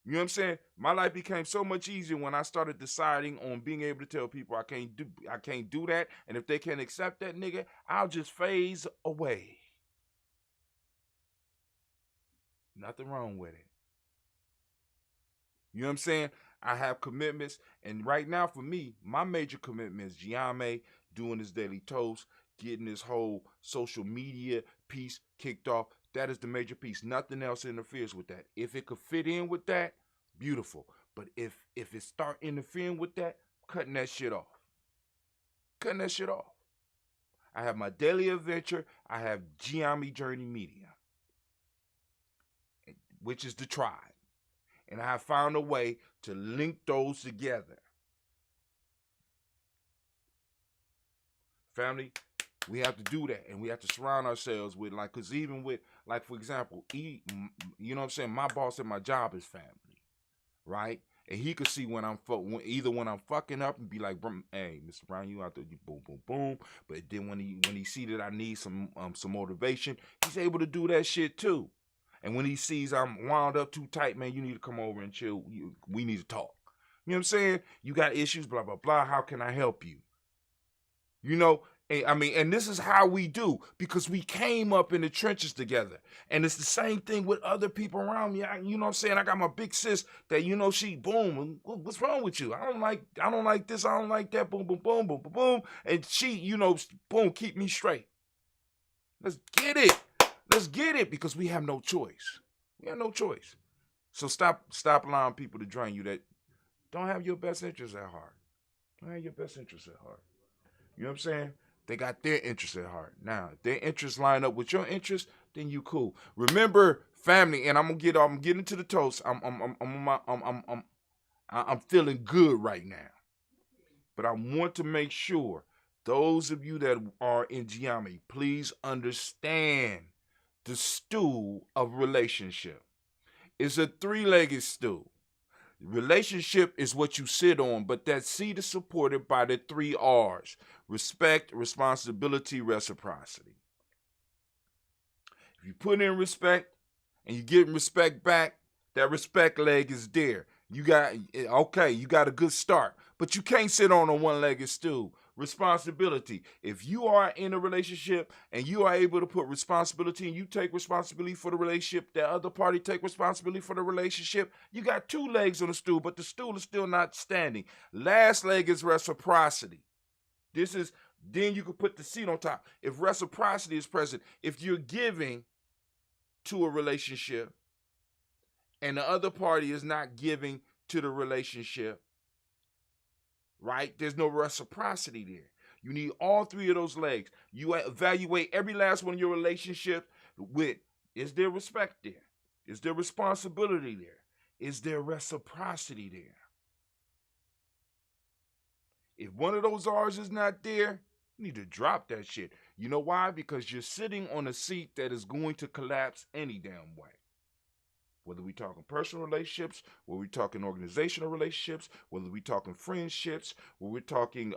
You know what I'm saying? My life became so much easier when I started deciding on being able to tell people I can't do that, and if they can't accept that, nigga, I'll just phase away. Nothing wrong with it. You know what I'm saying? I have commitments, and right now for me, my major commitment is Giame doing his daily toast, getting this whole social media piece kicked off. That is the major piece. Nothing else interferes with that. If it could fit in with that, beautiful. But if it start interfering with that, cutting that shit off. Cutting that shit off. I have my daily adventure. I have Giame Journey Media, which is the tribe. And I have found a way to link those together. Family, we have to do that, and we have to surround ourselves with, like, because even with, like, for example, you know what I'm saying, my boss at my job is family, right? And he could see when I'm either when I'm fucking up and be like, hey, Mr. Brown, you out there, you boom, boom, boom. But then when he see that I need some motivation, he's able to do that shit too. And when he sees I'm wound up too tight, man, you need to come over and chill. We need to talk. You know what I'm saying? You got issues, blah, blah, blah. How can I help you? You know, I mean, and this is how we do, because we came up in the trenches together. And it's the same thing with other people around me. You know what I'm saying? I got my big sis that, you know, she, boom, what's wrong with you? I don't like this, I don't like that, boom, boom, boom, boom, boom, boom. And she, you know, boom, keep me straight. Let's get it. Let's get it, because we have no choice. We have no choice. So stop allowing people to drain you that don't have your best interests at heart. Don't have your best interests at heart. You know what I'm saying? They got their interests at heart. Now, if their interests line up with your interests, then you cool. Remember, family, and I'm getting into the toast. I'm feeling good right now. But I want to make sure those of you that are in geometry, please understand the stool of relationship. It's a three-legged stool. Relationship is what you sit on, but that seat is supported by the 3 R's: respect, responsibility, reciprocity. If you put in respect and you get respect back, that respect leg is there. You got a good start, but you can't sit on a one-legged stool. Responsibility. If you are in a relationship and you are able to put responsibility and you take responsibility for the relationship, the other party take responsibility for the relationship, you got 2 legs on the stool, but the stool is still not standing. Last leg is reciprocity. Then you can put the seat on top. If reciprocity is present, if you're giving to a relationship and the other party is not giving to the relationship, right? There's no reciprocity there. You need all 3 of those legs. You evaluate every last one of your relationships with, is there respect there? Is there responsibility there? Is there reciprocity there? If one of those R's is not there, you need to drop that shit. You know why? Because you're sitting on a seat that is going to collapse any damn way. Whether we talking personal relationships, whether we talking organizational relationships, whether we talking friendships, whether we're talking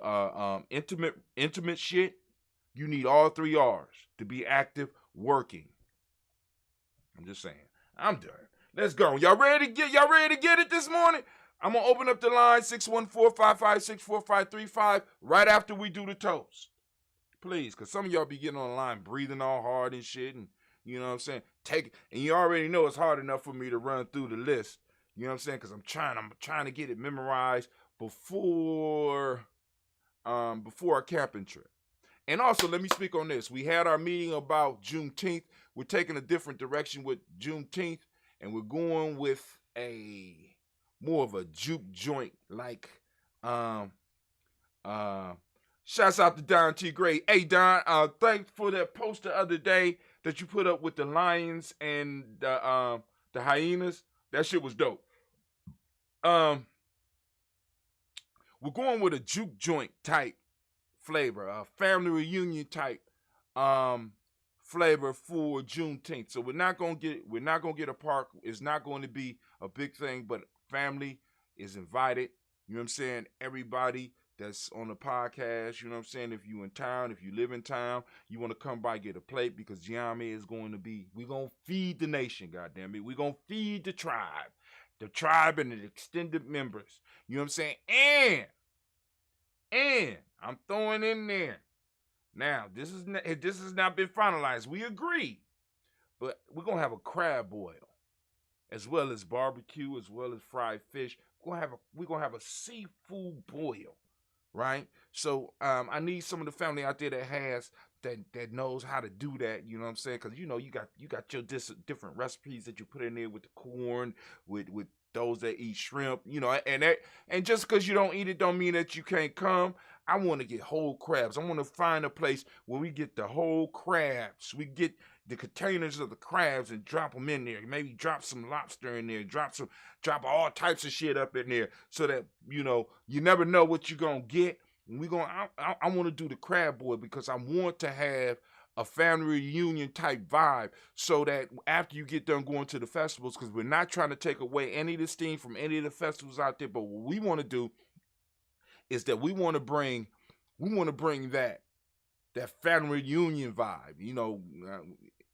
intimate shit, you need all 3 R's to be active, working. I'm just saying. I'm done. Let's go. Y'all ready to get it this morning? I'm gonna open up the line 614-556-4535 right after we do the toast. Please, because some of y'all be getting on the line breathing all hard and shit, and you know what I'm saying? And you already know it's hard enough for me to run through the list. You know what I'm saying? Because I'm trying to get it memorized before our camping trip. And also, let me speak on this. We had our meeting about Juneteenth. We're taking a different direction with Juneteenth, and we're going with a more of a juke joint like shouts out to Don T. Gray. Hey Don, thanks for that post the other day that you put up with the lions and the hyenas. That shit was dope. We're going with a juke joint type flavor, a family reunion type flavor for Juneteenth. So we're not gonna get a park. It's not going to be a big thing, but family is invited. You know what I'm saying? Everybody that's on the podcast, you know what I'm saying? If you in town, if you live in town, you want to come by, get a plate, because Giami is going to be, we're going to feed the nation, goddammit. We're going to feed the tribe and the extended members. You know what I'm saying? And I'm throwing in there. Now, this has not been finalized. We agree. But we're going to have a crab boil, as well as barbecue, as well as fried fish. We're going to have a seafood boil. Right? So I need some of the family out there that knows how to do that, you know what I'm saying? Because you got your different recipes that you put in there with the corn, with those that eat shrimp, and just because you don't eat it don't mean that you can't come. I want to get whole crabs. I want to find a place where we get the whole crabs. We get the containers of the crabs and drop them in there. Maybe drop some lobster in there. Drop all types of shit up in there, so that you never know what you're gonna get. I want to do the crab boil because I want to have a family reunion type vibe, so that after you get done going to the festivals, because we're not trying to take away any of the steam from any of the festivals out there, but what we want to do is that we want to bring that family reunion vibe.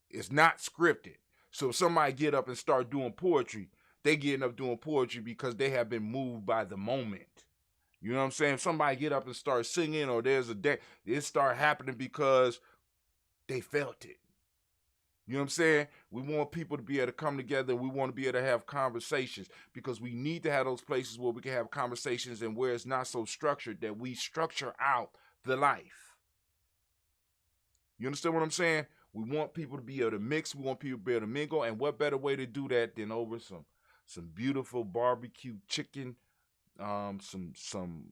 It's not scripted. So if somebody get up and start doing poetry, they getting up doing poetry because they have been moved by the moment. You know what I'm saying? If somebody get up and start singing, or there's a day, it start happening because they felt it. You know what I'm saying? We want people to be able to come together. We want to be able to have conversations, because we need to have those places where we can have conversations, and where it's not so structured, that we structure out the life. You understand what I'm saying? We want people to be able to mix. We want people to be able to mingle. And what better way to do that than over some beautiful barbecue chicken, some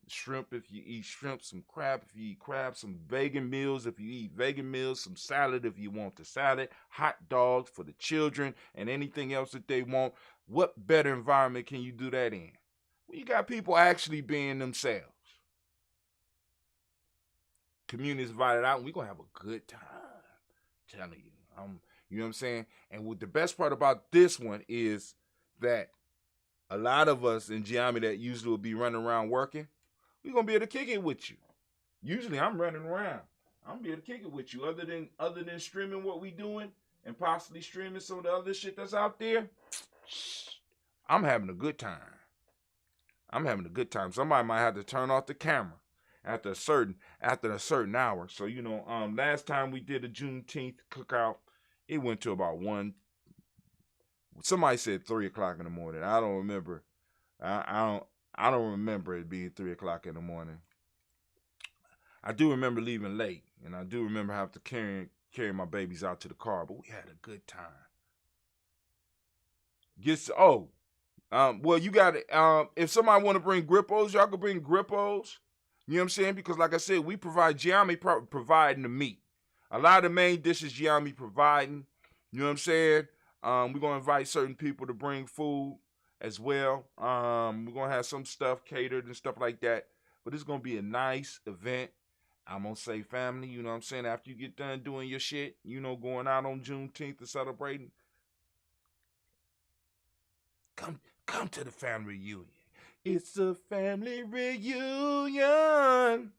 shrimp if you eat shrimp, some crab if you eat crab, some vegan meals if you eat vegan meals, some salad if you want the salad, hot dogs for the children, and anything else that they want. What better environment can you do that in? Well, you got people actually being themselves. community is invited out, and we're going to have a good time. I'm telling you. You know what I'm saying? And what the best part about this one is that a lot of us in Giami that usually will be running around working, we're going to be able to kick it with you. Usually I'm running around. I'm going to be able to kick it with you. Other than streaming what we doing and possibly streaming some of the other shit that's out there, I'm having a good time. Somebody might have to turn off the camera after a certain hour. So, last time we did a Juneteenth cookout, it went to about 1. Somebody said 3 o'clock in the morning. I don't remember. I don't remember it being 3 o'clock in the morning. I do remember leaving late, and I do remember having to carry my babies out to the car, but we had a good time. Well, you got it. If somebody want to bring grippos, y'all can bring grippos. You know what I'm saying? Because like I said, we provide Giami providing the meat. A lot of the main dishes Giami providing. You know what I'm saying? We're going to invite certain people to bring food as well. We're going to have some stuff catered and stuff like that. But it's going to be a nice event. I'm going to say family, you know what I'm saying? After you get done doing your shit, going out on Juneteenth and celebrating, come to the family reunion. It's a family reunion.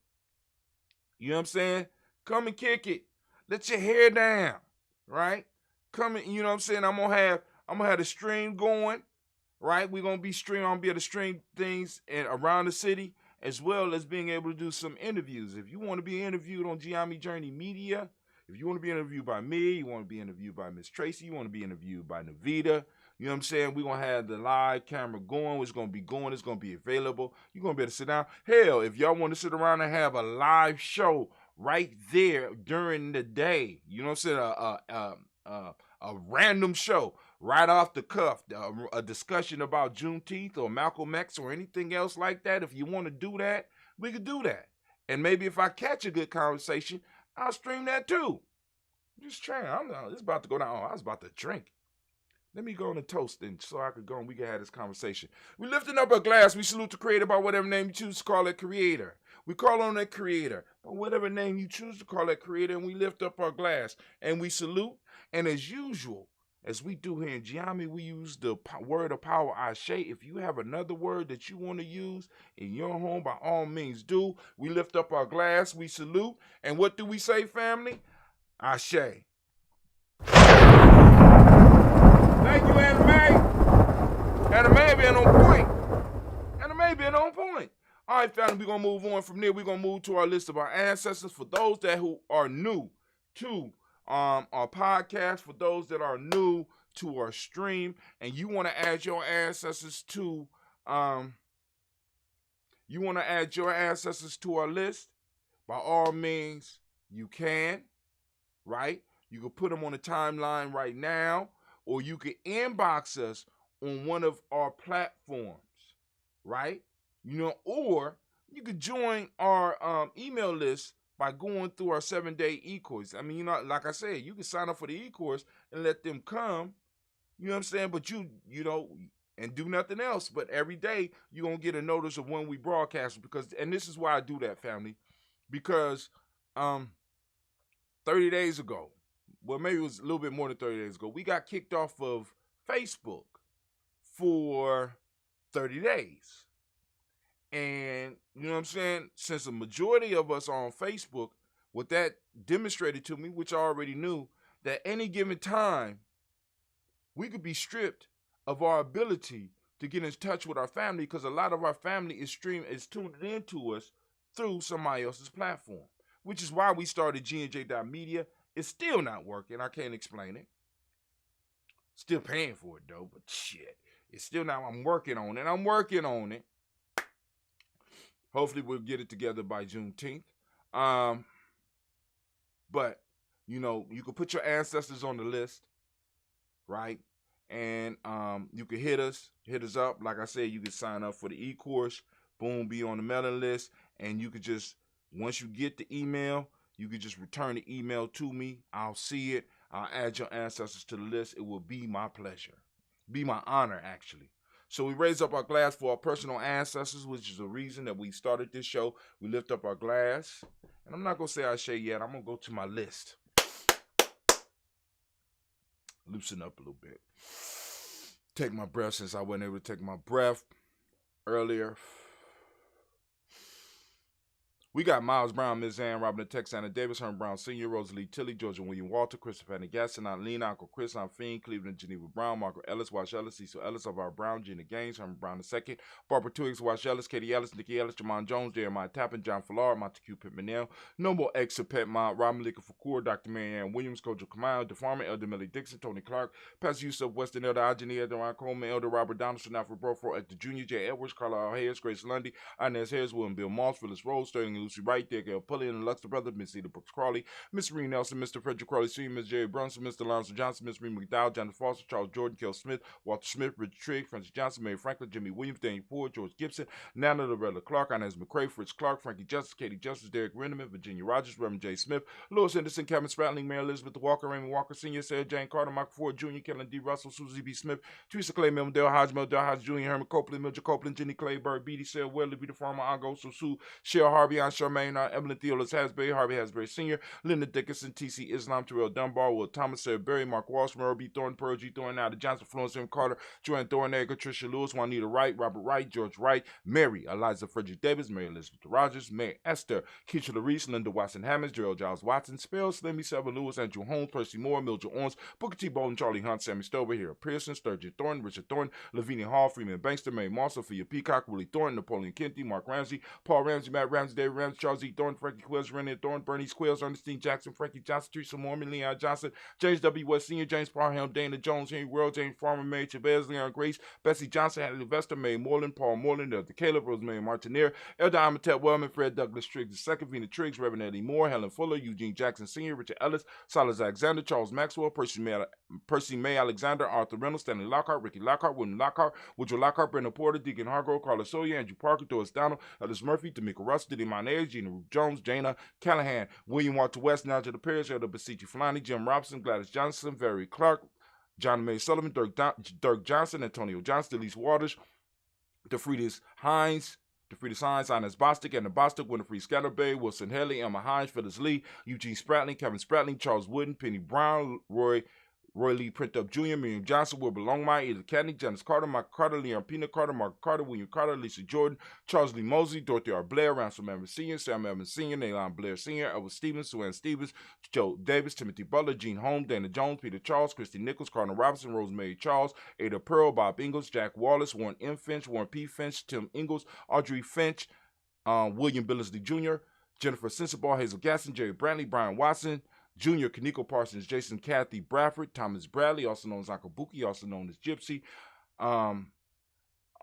You know what I'm saying? Come and kick it. Let your hair down, right? Come and, you know what I'm saying? I'm gonna have the stream going, right? We're gonna be streaming. I'm gonna be able to stream things around the city, as well as being able to do some interviews. If you want to be interviewed on Giami Journey Media, if you want to be interviewed by me, you want to be interviewed by Miss Tracy, you want to be interviewed by Navita, you know what I'm saying? We're going to have the live camera going. It's going to be going. It's going to be available. You're going to be able to sit down. Hell, if y'all want to sit around and have a live show right there during the day, you know what I'm saying? A random show right off the cuff, a discussion about Juneteenth or Malcolm X or anything else like that. If you want to do that, we could do that. And maybe if I catch a good conversation, I'll stream that too. Just trying. It's about to go down. I was about to drink. Let me go on and toast, and so I could go and we can have this conversation. We lifting up a glass. We salute the creator by whatever name you choose to call it creator. We call on that creator by whatever name you choose to call that creator, and we lift up our glass and we salute. And as usual, as we do here in Giami, we use the word of power, Ashe. If you have another word that you want to use in your home, by all means do. We lift up our glass, we salute, and what do we say, family? Ashe. Thank you, Anime. Anime being on point. All right, family, we're going to move on from there. We're going to move to our list of our ancestors. For those who are new to our podcast, for those that are new to our stream, and you want to add your ancestors to our list, by all means, you can, right? You can put them on the timeline right now, or you can inbox us on one of our platforms, right? Or you could join our email list by going through our 7-day e-course. I mean, like I said, you can sign up for the e-course and let them come, you know what I'm saying? But and do nothing else. But every day you're going to get a notice of when we broadcast, and this is why I do that, family, because 30 days ago, well, maybe it was a little bit more than 30 days ago, we got kicked off of Facebook for 30 days. And, you know what I'm saying, since the majority of us are on Facebook, what that demonstrated to me, which I already knew, that any given time, we could be stripped of our ability to get in touch with our family, because a lot of our family is tuned into us through somebody else's platform, which is why we started G&J.media. It's still not working. I can't explain it. Still paying for it, though, but shit. It's still not. I'm working on it. Hopefully we'll get it together by Juneteenth. But, you can put your ancestors on the list, right? And you can hit us up. Like I said, you can sign up for the e-course. Boom, be on the mailing list. And you could just, once you get the email, you could just return the email to me. I'll see it. I'll add your ancestors to the list. It will be my pleasure. Be my honor, actually. So we raise up our glass for our personal ancestors, which is the reason that we started this show. We lift up our glass. And I'm not going to say Ashe yet. I'm going to go to my list. Loosen up a little bit. Take my breath since I wasn't able to take my breath earlier. We got Miles Brown, Ms. Ann, Robin Texana Davis, Herman Brown Sr., Rosalie Tilley, Georgia William Walter, Christopher Gaston, Aunt Lena, Uncle Chris, Aunt Fiend, Cleveland Geneva Brown, Margaret Ellis, Wash Ellis, Cecil Ellis, Alvar Brown, Gina Gaines, Herman Brown II, Barbara Twiggs, Wash Ellis, Katie Ellis, Nikki Ellis, Jamon Jones, Jeremiah Tappan, John Fallard, Montague Pittman, Noble X, Pet Mont, Robin Malika Fakur, Dr. Marianne Williams, Kojo Kamau, DeFarmer, Elder Millie Dixon, Tony Clark, Pastor Yusuf Weston, Elder Ajani, Elder Ron Coleman, Elder Robert Donaldson, Alfred Broford, Elder Jr., J. Edwards, Carlisle Harris, Grace Lundy, Inez Harris, William Bill Moss, Phyllis Rose, Sterling and Lucy Wright, Dick Pulley and the Luxor Brothers, Miss Eda Brooks Crawley, Miss Ree Nelson, Mr. Frederick Crawley Sr., Miss Jerry Brunson, Mr. Lawrence Johnson, Miss Ree McDowell, Jonathan Foster, Charles Jordan, Kel Smith, Walter Smith, Richard Trigg, Francis Johnson, Mary Franklin, Jimmy Williams, Daniel Ford, George Gibson, Nana Loretta Clark, Inez McCrae, Fritz Clark, Frankie Justice, Katie Justice, Derek Renneman, Virginia Rogers, Reverend J. Smith, Louis Henderson, Kevin Spratling, Mary Elizabeth Walker, Raymond Walker Sr., Sarah Jane Carter, Michael Ford Jr., Kellen D. Russell, Susie B. Smith, Teresa Clay, Dale Hodge, Jr., Herman Copeland, Mildred Copeland, Jenny Clay, Bird Beatty, Sarah Weatherly, Peter Farmer, Ango, Susu, Cheryl Harvey, Aunt Charmaine, Evelyn Theolis Hasbury, Harvey Hasbury Sr., Linda Dickinson, T.C. Islam, Terrell Dunbar, Will Thomas, Sarah Berry, Mark Walsh, Merle B. Thornton, Pearl G. Thornton, Ada Johnson, Florence M. Carter, Joanne Thornegger, Tricia Lewis, Juanita Wright, Robert Wright, George Wright, Mary, Eliza Frederick Davis, Mary Elizabeth Rogers, Mary Esther, Keisha Larice, Linda Watson Hammonds, Gerald Giles Watson, Spells, Slimmy, Seven Lewis, Andrew Holmes, Percy Moore, Mildred Owens, Booker T. Bolton, Charlie Hunt, Sammy Stover, Hera Pearson, Sturgeon Thornton, Richard Thornton, Lavinia Hall, Freeman Bankster, Mary Moss, Sophia Peacock, Willie Thornton, Napoleon Kennedy, Mark Ramsey, Paul Ramsey, Matt Ramsey, David Ramsey, Charles E. Thornton, Frankie Quills, Rennie Thornton, Bernice Quills, Ernestine Jackson, Frankie Johnson, Teresa Mormon, Leon Johnson, James W. West Sr., James Parham, Dana Jones, Henry World, James Farmer, Mary Chavez, Leon Grace, Bessie Johnson, Hadley Investor, May Moreland, Paul Moreland, Elder Caleb, Rosemary Martineer, Elder Amatette Wellman, Fred Douglas Triggs II, Vina Triggs, Reverend Eddie Moore, Helen Fuller, Eugene Jackson Sr., Richard Ellis, Silas Alexander, Charles Maxwell, Percy May Alexander, Arthur Reynolds, Stanley Lockhart, Ricky Lockhart, William Lockhart, Woodrow Lockhart, Brendan Porter, Deacon Hargrove, Carlos Sawyer, Andrew Parker, Doris Donald, Ellis Murphy, Tamika Russell, Diddy Monez, Gina Ruth Jones, Jana Callahan, William Walter West, Nigel Perez, Elder Basichi Fulani, Jim Robinson, Gladys Johnson, Very Clark, John May Sullivan, Dirk Johnson, Antonio Johnson, Elise Waters, DeFriedis Hines, Ines Bostic, Anna Bostic, Winifred Scatterbay, Wilson Haley, Emma Hines, Phyllis Lee, Eugene Spratling, Kevin Spratling, Charles Wooden, Penny Brown, Roy Lee Printup Jr., Miriam Johnson, Wilbur Longmire, Edith Cadney, Janice Carter, Michael Carter, Leon Pina Carter, Mark Carter, William Carter, Lisa Jordan, Charles Lee Mosley, Dorothy R. Blair, Ransom Evans Sr., Sam Evans Sr., Naylon Blair Sr., Elwood Stevens, Suanne Stevens, Joe Davis, Timothy Butler, Gene Holmes, Dana Jones, Peter Charles, Christy Nichols, Cardinal Robinson, Rosemary Charles, Ada Pearl, Bob Ingalls, Jack Wallace, Warren M. Finch, Warren P. Finch, Tim Ingalls, Audrey Finch, William Billingsley Jr., Jennifer Sensabaugh, Hazel Gaston, Jerry Brantley, Brian Watson, Junior, Kaniko Parsons, Jason Kathy Bradford, Thomas Bradley, also known as Uncle Buki, also known as Gypsy,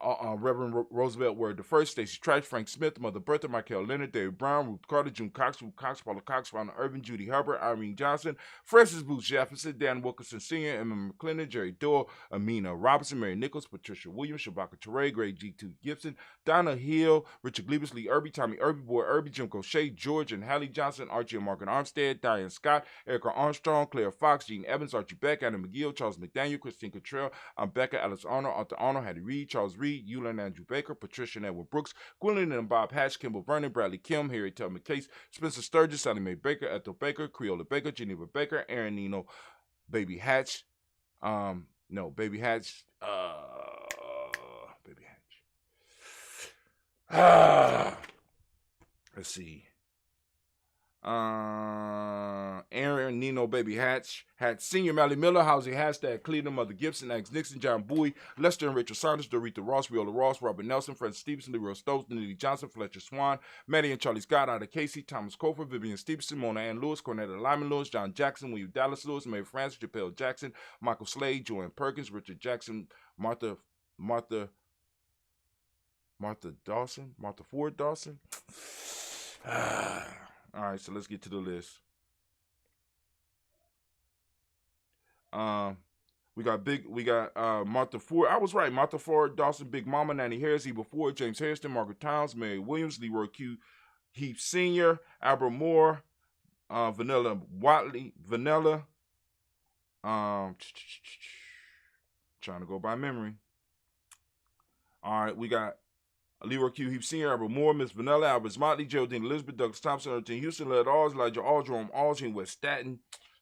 Reverend Roosevelt Word the First, Stacey Trice, Frank Smith, Mother Bertha, Michael Leonard, David Brown, Ruth Carter, June Cox, Ruth Cox, Paula Cox, Ronald Irvin, Judy Herbert, Irene Johnson, Francis Booth Jefferson, Dan Wilkerson Sr., Emma McClendon, Jerry Doyle, Amina Robinson, Mary Nichols, Patricia Williams, Shabaka Teray, Greg G2 Gibson, Donna Hill, Richard Glebus, Lee Irby, Tommy Irby, Boy Irby, Jim Cochet, George and Hallie Johnson, Archie and Margaret Armstead, Diane Scott, Erica Armstrong, Claire Fox, Gene Evans, Archie Beck, Anna McGill, Charles McDaniel, Christine Cottrell, Becca, Alice Arnold, Arthur Arnold, Hattie Reed, Charles Reed, Eulin Andrew Baker, Patricia and Edward Brooks, Gwendolyn and Bob Hatch, Kimball Vernon, Bradley Kim, Harry Tubman Case, Spencer Sturgis, Sally Mae Baker, Ethel Baker, Creola Baker, Geneva Baker, Aaron Nino, Baby Hatch, Baby Hatch, Baby Hatch. Let's see. Aaron Nino Baby Hatch Senior, Mally Miller, Housie Hashtag Cleveland, Mother Gibson, Alex Nixon, John Bowie, Lester and Rachel Saunders, Dorita Ross, Viola Ross, Robert Nelson, Francis Stevenson, Leroy Stokes, Nelly Johnson, Fletcher Swan, Maddie and Charlie Scott, Ida Casey, Thomas Cofer, Vivian Stevenson, Mona Ann Lewis, Cornetta Lyman Lewis, John Jackson, William Dallas Lewis, Mary Francis, Japel Jackson, Michael Slade, Joanne Perkins, Richard Jackson, Martha Ford Dawson. All right, so let's get to the list. We got Martha Ford. I was right. Martha Ford Dawson, Big Mama, Nanny Harris, Eva Ford, James Harrison, Margaret Towns, Mary Williams, Leroy Q. Heath Sr., Albert Moore, Vanilla Watley, trying to go by memory. All right, we got Leroy Q. Heap Sr., Albert Moore, Miss Vanilla, Albert Motley, Geraldine Elizabeth, Douglas Thompson, Ernestine Houston, Led Alls, Elijah Alls, Jerome Alls, West Staten,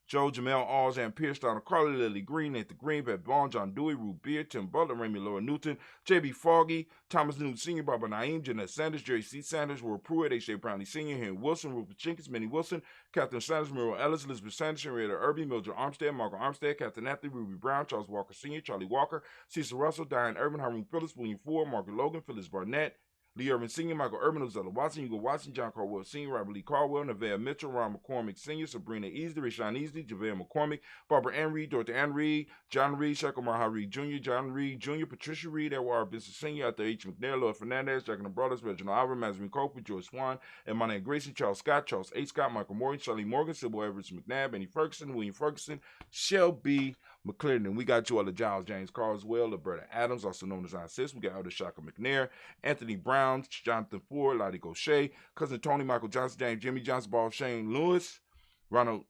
Joe, Jamel Alls, Ann Pierce, Donna Carly, Lily Green, Nathan Green, Pat Bond, John Dewey, Ruth Beard, Tim Butler, Remy Laura Newton, J.B. Foggy, Thomas Newton Sr., Barbara Naeem, Jeanette Sanders, Jerry C. Sanders, Will Pruitt, H.J. Brownlee Sr., Henry Wilson, Rupert Jenkins, Minnie Wilson, Catherine Sanders, Muriel Ellis, Elizabeth Sanders, Henrietta Irby, Mildred Armstead, Margaret Armstead, Catherine Anthony, Ruby Brown, Charles Walker Sr., Charlie Walker, Cecil Russell, Diane Irvin, Haroon Phillips, William Ford, Margaret Logan, Phyllis Barnett, Lee Irvin Sr., Michael Urban, Ozella Watson, Hugo Watson, John Carwell Sr., Robert Lee Carwell, Nevaeh Mitchell, Ron McCormick Sr., Sabrina Easley, Rashawn Easley, JaVale McCormick, Barbara Ann Reed, Dorothy Ann Reed, John Reed, Shekel Marha Reed Jr., John Reed Jr., Patricia Reed, Edward Benson Sr., Arthur H. McNair, Lloyd Fernandez, Jack and the Brothers, Reginald Alvin, Mazarine Copeland, George Swan, Emmanuel Grayson, Charles Scott, Charles A. Scott, Michael Morgan, Shirley Morgan, Sybil Everett McNabb, Benny Ferguson, William Ferguson, Shelby McClendon. We got Joella Giles, James Carswell, Roberta Adams, also known as Aunt Sis. We got Elder Shaka McNair, Anthony Brown, Jonathan Ford, Lottie Gaucher, Cousin Tony, Michael Johnson, James Jimmy Johnson, Ball Shane Lewis, Ronald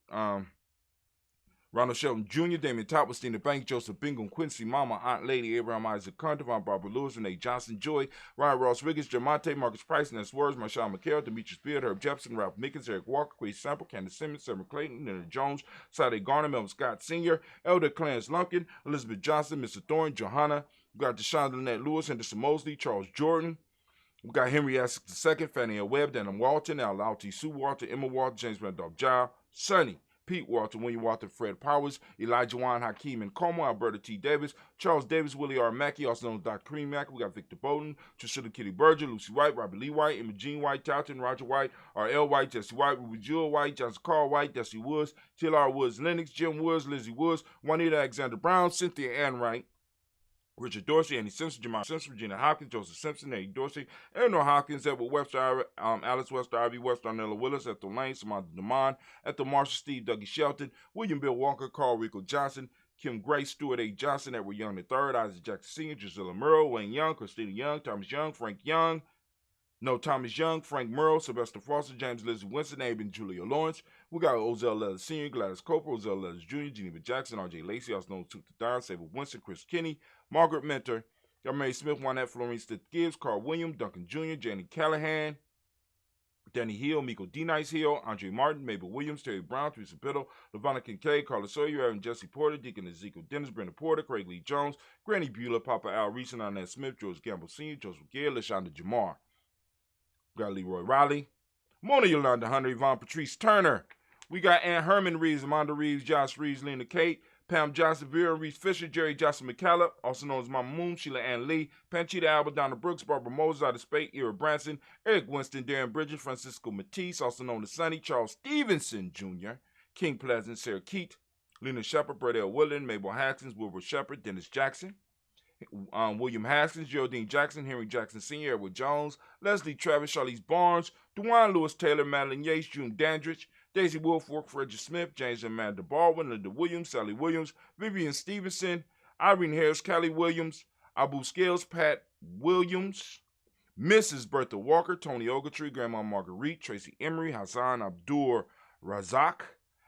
Shelton Jr., Damian Top, Stina Banks, Joseph Bingham, Quincy Mama, Aunt Lady, Abraham Isaac Carter, Von Barbara Lewis, Renee Johnson, Joy, Ryan Ross Wiggins, Jamonte, Marcus Price, Ness Words, Marshawn McHale, Demetrius Beard, Herb Jepson, Ralph Mickens, Eric Walker, Chris Sample, Candace Simmons, Sarah Clayton, Leonard Jones, Sade Garner, Melvin Scott Sr., Elder Clarence Lumpkin, Elizabeth Johnson, Mr. Thorne, Johanna. We got Deshaun Lynette Lewis, Henderson Mosley, Charles Jordan. We got Henry Essex II, Fannie L. Webb, Dana Walton, Al T. Sue Walter, Emma Walter, James Randolph Giles, Sonny, Pete Walter, William Walter, Fred Powers, Elijah Juan, Hakeem and Como, Alberta T. Davis, Charles Davis, Willie R. Mackey, also known as Dr. Cream Mackey. We got Victor Bowden, Trisha Kitty Berger, Lucy White, Robert Lee White, Emma Jean White, Talton, Roger White, R.L. White, Jesse White, Ruby Jewel White, Johnson Carl White, Desi Woods, T.L.R. Woods, Lennox, Jim Woods, Lizzie Woods, Juanita Alexander Brown, Cynthia Ann Wright, Richard Dorsey, Andy Simpson, Jamal Simpson, Regina Hopkins, Joseph Simpson, Eddie Dorsey, Eleanor Hopkins, Edward Webster, Alice Webster, Ivy Webster, Arnella Willis, Ethel Lane, Samantha DeMond, Ethel Marshall, Steve Dougie Shelton, William Bill Walker, Carl Rico Johnson, Kim Gray, Stuart A. Johnson, Edward Young III, Isaac Jackson Sr., Gisela Murrow, Wayne Young, Christina Young, Thomas Young, Frank Young, Thomas Young, Frank Murrow, Sylvester Foster, James Lizzie Winston, Abe and Julia Lawrence. We got Ozell Leathers Sr., Gladys Cooper, Ozell Leathers Jr., Geneva Jackson, R.J. Lacey, also known as Toot the Don, Sable Winston, Chris Kinney, Margaret Mentor, Mary Smith, Juanette Florence Stith Gibbs, Carl William, Duncan Jr., Janie Callahan, Danny Hill, Miko D. Nice Hill, Andre Martin, Mabel Williams, Terry Brown, Teresa Biddle, Lavonna Kincaid, Carla Sawyer, Evan Jesse Porter, Deacon Ezekiel Dennis, Brenda Porter, Craig Lee Jones, Granny Beulah, Papa Al Reese, Annette Smith, George Gamble Sr., Joseph Gale, LaShonda Jamar. We got Leroy Riley, Mona Yolanda Hunter, Yvonne Patrice Turner. We got Ann Herman Reeves, Amanda Reeves, Josh Reeves, Lena Kate, Pam Johnson, Vera Reese Fisher, Jerry Johnson McCallum, also known as Mama Moon, Sheila Ann Lee, Panchita Alba, Donna Brooks, Barbara Moses, out of Spade, Ira Branson, Eric Winston, Darren Bridges, Francisco Matisse, also known as Sonny, Charles Stevenson Jr., King Pleasant, Sarah Keat, Lena Shepard, Brett L. Woodland, Mabel Haskins, Wilbur Shepard, Dennis Jackson, William Haskins, Geraldine Jackson, Henry Jackson Sr., Edward Jones, Leslie Travis, Charlize Barnes, DeWine Lewis Taylor, Madeline Yates, June Dandridge, Daisy Wolfwork, Frederick Smith, James Amanda Baldwin, Linda Williams, Sally Williams, Vivian Stevenson, Irene Harris, Callie Williams, Abu Scales, Pat Williams, Mrs. Bertha Walker, Tony Ogletree, Grandma Marguerite, Tracy Emery, Hassan Abdur Razak,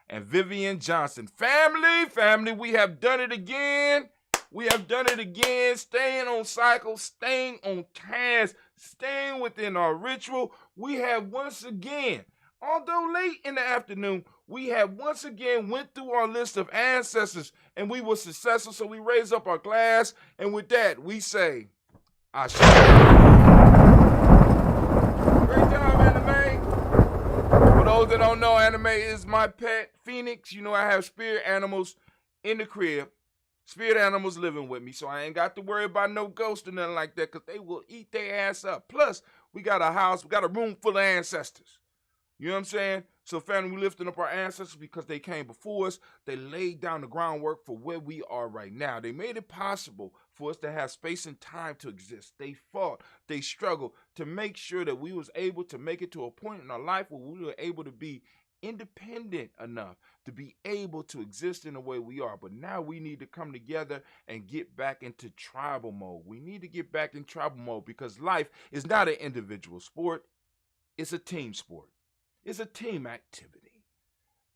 and Vivian Johnson. Family, we have done it again. We have done it again, staying on cycle, staying on task, staying within our ritual. We have once again, although late in the afternoon, we have once again went through our list of ancestors and we were successful, so we raise up our glass, and with that, we say, Ashe. Great job, Anime. For those that don't know, Anime is my pet, Phoenix. You know I have spirit animals in the crib. Spirit animals living with me, so I ain't got to worry about no ghosts or nothing like that, because they will eat their ass up. Plus, we got a house, we got a room full of ancestors. You know what I'm saying? So, family, we lifting up our ancestors because they came before us. They laid down the groundwork for where we are right now. They made it possible for us to have space and time to exist. They fought, they struggled to make sure that we was able to make it to a point in our life where we were able to be independent enough to be able to exist in the way we are. But now we need to come together and get back into tribal mode. We need to get back in tribal mode because life is not an individual sport. It's a team sport. It's a team activity.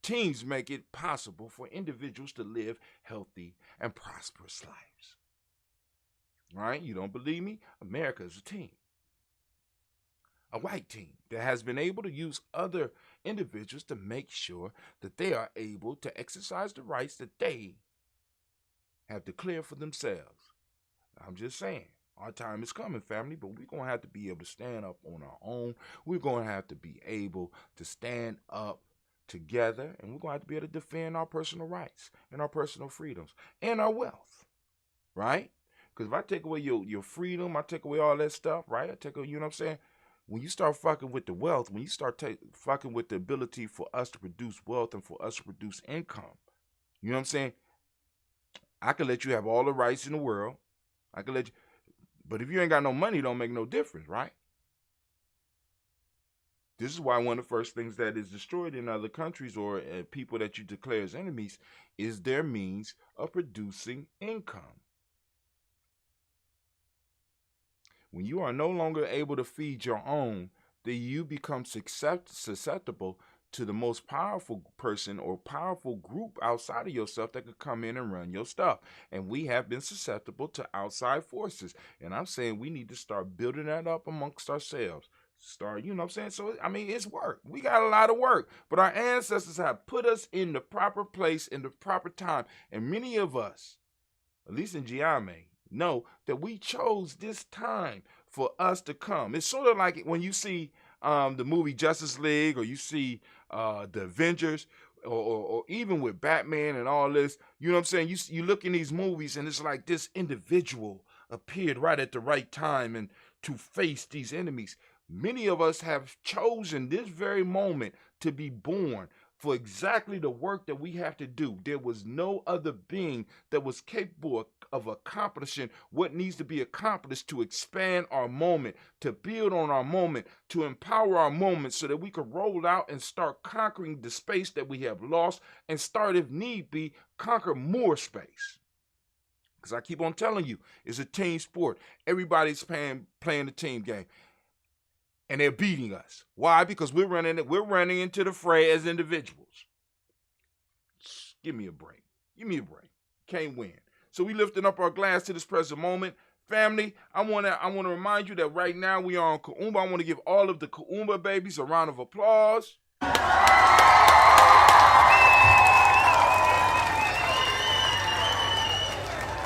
Teams make it possible for individuals to live healthy and prosperous lives. right? You don't believe me? America is a team. A white team that has been able to use other individuals to make sure that they are able to exercise the rights that they have declared for themselves. I'm just saying, our time is coming, family, but we're going to have to be able to stand up on our own. We're going to have to be able to stand up together, and we're going to have to be able to defend our personal rights and our personal freedoms and our wealth, right? Because if I take away your freedom, I take away all that stuff, right? I take away, you know what I'm saying? When you start fucking with the wealth, when you start fucking with the ability for us to produce wealth and for us to produce income, you know what I'm saying? I can let you have all the rights in the world. I can let you, but if you ain't got no money, it don't make no difference, right? This is why one of the first things that is destroyed in other countries or people that you declare as enemies is their means of producing income. When you are no longer able to feed your own, then you become susceptible to the most powerful person or powerful group outside of yourself that could come in and run your stuff. And we have been susceptible to outside forces. And I'm saying we need to start building that up amongst ourselves. Start, you know what I'm saying? So, I mean, it's work. We got a lot of work. But our ancestors have put us in the proper place in the proper time. And many of us, at least in Giame, know that we chose this time for us to come. It's sort of like when you see the movie Justice League, or you see the Avengers, or even with Batman and all this, you know what I'm saying? You look in these movies and it's like this individual appeared right at the right time and to face these enemies. Many of us have chosen this very moment to be born for exactly the work that we have to do. There was no other being that was capable of accomplishing what needs to be accomplished to expand our moment, to build on our moment, to empower our moment so that we can roll out and start conquering the space that we have lost and start, if need be, conquer more space. Because I keep on telling you, it's a team sport. Everybody's playing the team game. And they're beating us. Why? Because we're running into the fray as individuals. Give me a break. Give me a break. Can't win. So we lifting up our glass to this present moment. Family, I wanna remind you that right now we are on Kuumba. I want to give all of the Kuumba babies a round of applause.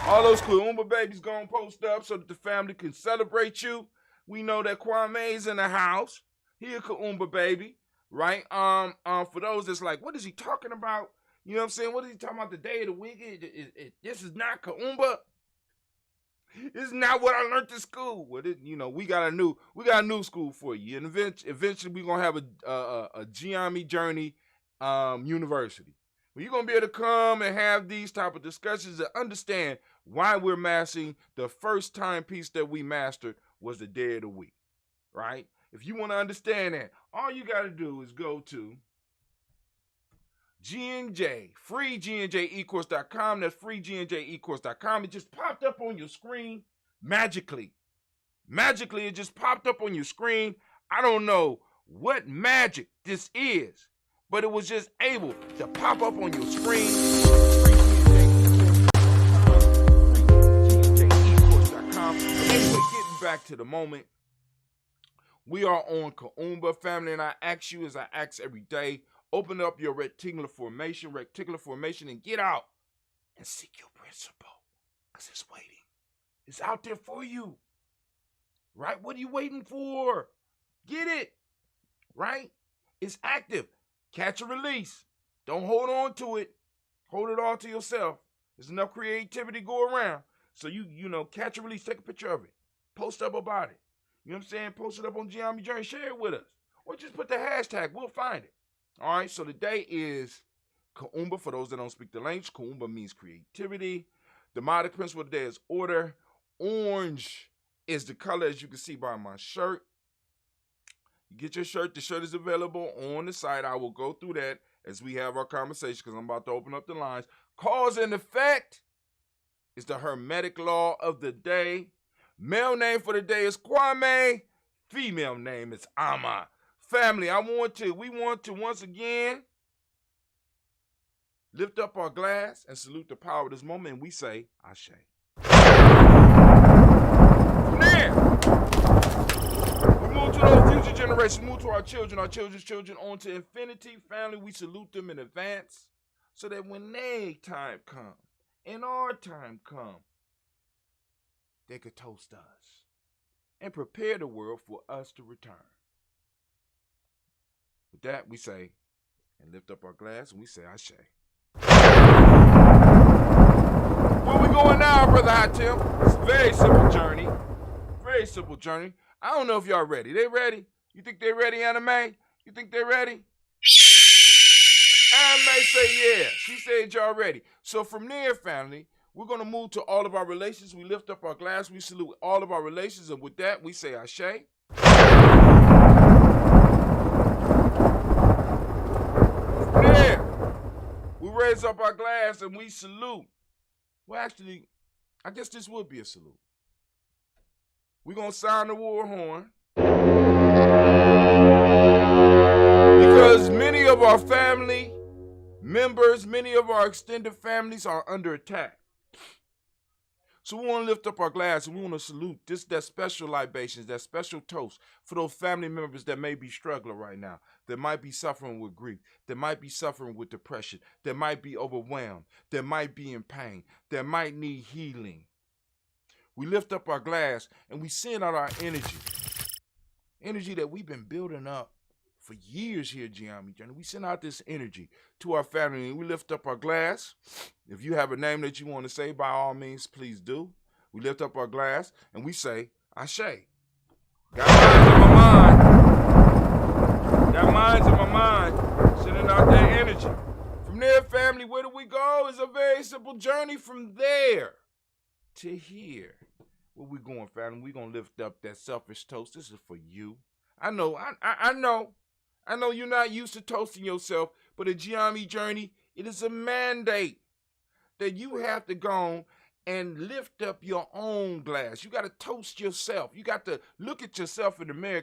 All those Kuumba babies gonna post up so that the family can celebrate you. We know that Kwame's in the house. He a Kuumba baby, right? For those that's like, what is he talking about? You know what I'm saying? What is he talking about the day of the week? This is not Kuumba. This is not what I learned in school. Well, we got a new school for you. And eventually we're gonna have a Giame Journey University. Well, you're gonna be able to come and have these type of discussions and understand why we're mastering the first timepiece that we mastered was the day of the week, right? If you want to understand that, all you got to do is go to GNJ, freegnjecourse.com. That's freegnjecourse.com. It just popped up on your screen magically. Magically, it just popped up on your screen. I don't know what magic this is, but it was just able to pop up on your screen. Anyway, getting back to the moment, we are on Kuumba, family, and I ask you, as I ask every day, open up your reticular formation, and get out and seek your principle, because it's waiting. It's out there for you, right? What are you waiting for? Get it, right? It's active. Catch and release. Don't hold on to it. Hold it all to yourself. There's enough creativity go around. So you catch and release, take a picture of it. Post up about it. You know what I'm saying? Post it up on Giame Journey, share it with us. Or just put the hashtag, we'll find it. All right, so today is Kuumba. For those that don't speak the language, Kuumba means creativity. The modic principle today is order. Orange is the color, as you can see by my shirt. You get your shirt. The shirt is available on the site. I will go through that as we have our conversation because I'm about to open up the lines. Cause and effect is the hermetic law of the day. Male name for the day is Kwame. Female name is Ama. Family, we want to once again lift up our glass and salute the power of this moment, and we say, Ashe. right, so move to our children's children, on to infinity. Family, we salute them in advance so that when their time come and our time come, they could toast us and prepare the world for us to return. With that, we say, and lift up our glass, and we say, Ashe. Where we going now, Brother Hot Tim? It's a very simple journey. Very simple journey. I don't know if y'all ready. They ready? You think they ready, Anime? You think they ready? Anime say yeah. She said y'all ready. So from there, family, we're going to move to all of our relations. We lift up our glass. We salute all of our relations. And with that, we say Ashe. From there, we raise up our glass and we salute. Well, actually, I guess this would be a salute. We're going to sound the war horn. Because many of our family members, many of our extended families are under attack. So we want to lift up our glass and we want to salute that special libations, that special toast for those family members that may be struggling right now, that might be suffering with grief, that might be suffering with depression, that might be overwhelmed, that might be in pain, that might need healing. We lift up our glass and we send out our energy that we've been building up for years here at Giammi Journey. We send out this energy to our family and we lift up our glass. If you have a name that you want to say, by all means, please do. We lift up our glass and we say, Ashe. Got minds in my mind, sending out that energy. From there, family, where do we go? It's a very simple journey from there to here. Where we going, family? We gonna lift up that selfish toast. This is for you. I know you're not used to toasting yourself, but at Giammi Journey, it is a mandate that you have to go and lift up your own glass. You got to toast yourself. You got to look at yourself in the mirror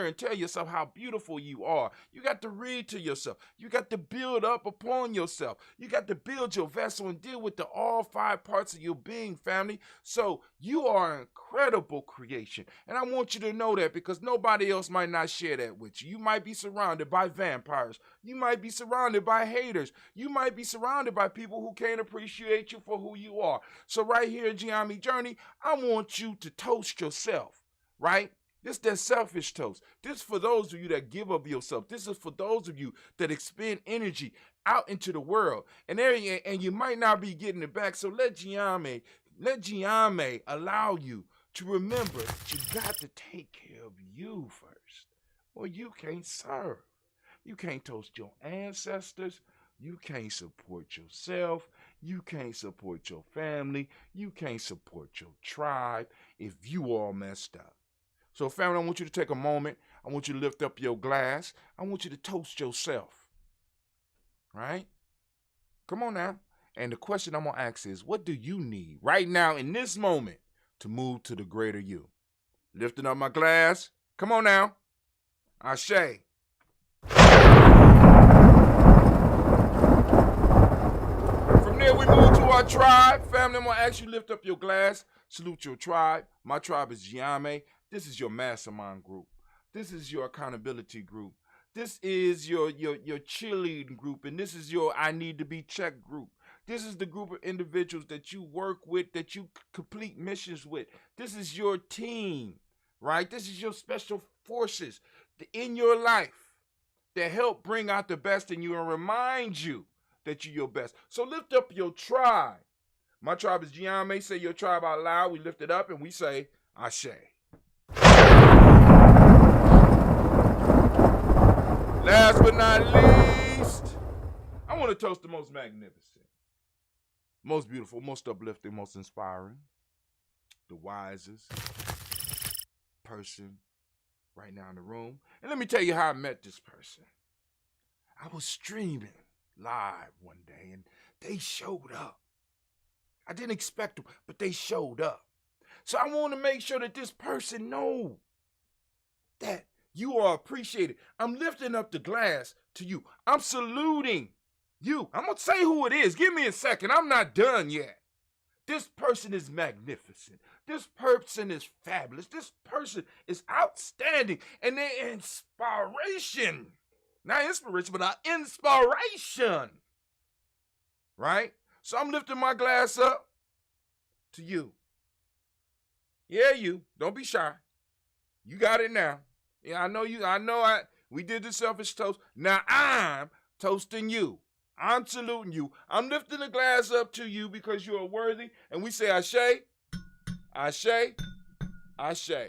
and tell yourself how beautiful you are. You got to read to yourself. You got to build up upon yourself. You got to build your vessel and deal with all 5 parts of your being, family. So you are an incredible creation. And I want you to know that because nobody else might not share that with you. You might be surrounded by vampires. You might be surrounded by haters. You might be surrounded by people who can't appreciate you for who you are. So right here at Giammi Journey, I want you to toast yourself, right? This is that selfish toast. This is for those of you that give of yourself. This is for those of you that expend energy out into the world. And you might not be getting it back. So let Giammi allow you to remember that you got to take care of you first. Or you can't serve. You can't toast your ancestors. You can't support yourself. You can't support your family. You can't support your tribe if you all messed up. So, family, I want you to take a moment. I want you to lift up your glass. I want you to toast yourself. Right? Come on now. And the question I'm going to ask is, what do you need right now in this moment to move to the greater you? Lifting up my glass. Come on now. Ashe. From there, we move to our tribe. Family, I'm going to ask you to lift up your glass. Salute your tribe. My tribe is Giammi. This is your mastermind group. This is your accountability group. This is your cheerleading group. And this is your I need to be checked group. This is the group of individuals that you work with, that you complete missions with. This is your team, right? This is your special forces in your life that help bring out the best in you and remind you that you're your best. So lift up your tribe. My tribe is Giammi. Say your tribe out loud. We lift it up and we say, Ashe. Last but not least, I want to toast the most magnificent, most beautiful, most uplifting, most inspiring, the wisest person right now in the room. And let me tell you how I met this person. I was streaming live one day and they showed up. I didn't expect them, but they showed up. So I want to make sure that this person knows that you are appreciated. I'm lifting up the glass to you. I'm saluting you. I'm going to say who it is. Give me a second. I'm not done yet. This person is magnificent. This person is fabulous. This person is outstanding. And they're inspiration. Not inspiration, but our inspiration. Right? So I'm lifting my glass up to you. Yeah, you. Don't be shy. You got it now. Yeah, I know you. We did the selfish toast. Now I'm toasting you. I'm saluting you. I'm lifting the glass up to you because you are worthy. And we say ashe, ashe, ashe.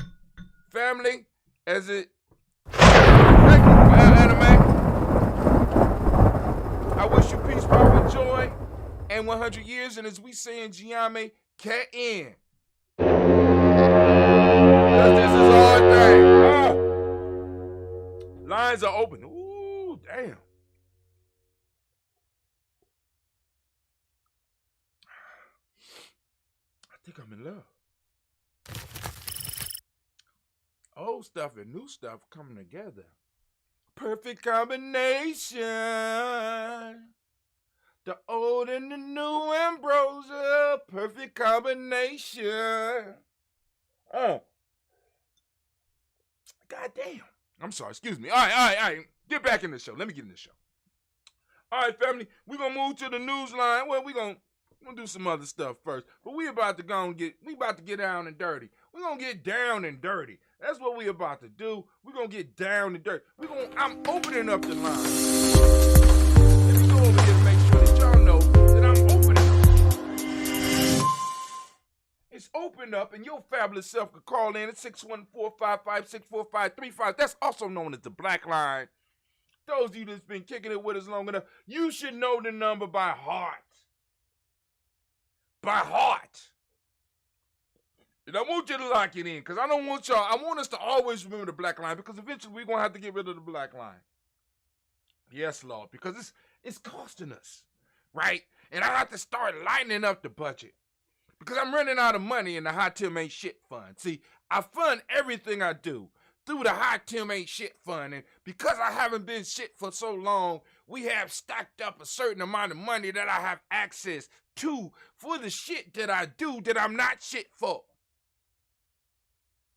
Family, as it... Thank you, anime. I wish you peace, power, and joy, and 100 years. And as we say in Giame, K-N. Because this is our thing. Lines are open. Ooh, damn. I think I'm in love. Old stuff and new stuff coming together. Perfect combination. The old and the new ambrosia. Perfect combination. Oh. God damn. I'm sorry. Excuse me. All right. Get back in the show. Let me get in the show. All right, family. We're going to move to the news line. Well, we're going to do some other stuff first. But we about to get down and dirty. We're going to get down and dirty. That's what we about to do. We're going to get down and dirty. I'm opening up the line. Let me go over here and make sure that y'all know that I'm opening up. It's opened up, and your fabulous self could call in at 614-556-4535. That's also known as the Black Line. Those of you that's been kicking it with us long enough, you should know the number by heart. By heart. And I want you to lock it in, because I want us to always remember the Black Line, because eventually we're going to have to get rid of the Black Line. Yes, Lord, because it's costing us, right? And I have to start lightening up the budget, because I'm running out of money in the Hot Tim Ain't Shit Fund. See, I fund everything I do through the Hot Tim Ain't Shit Fund, and because I haven't been shit for so long, we have stacked up a certain amount of money that I have access to for the shit that I do that I'm not shit for.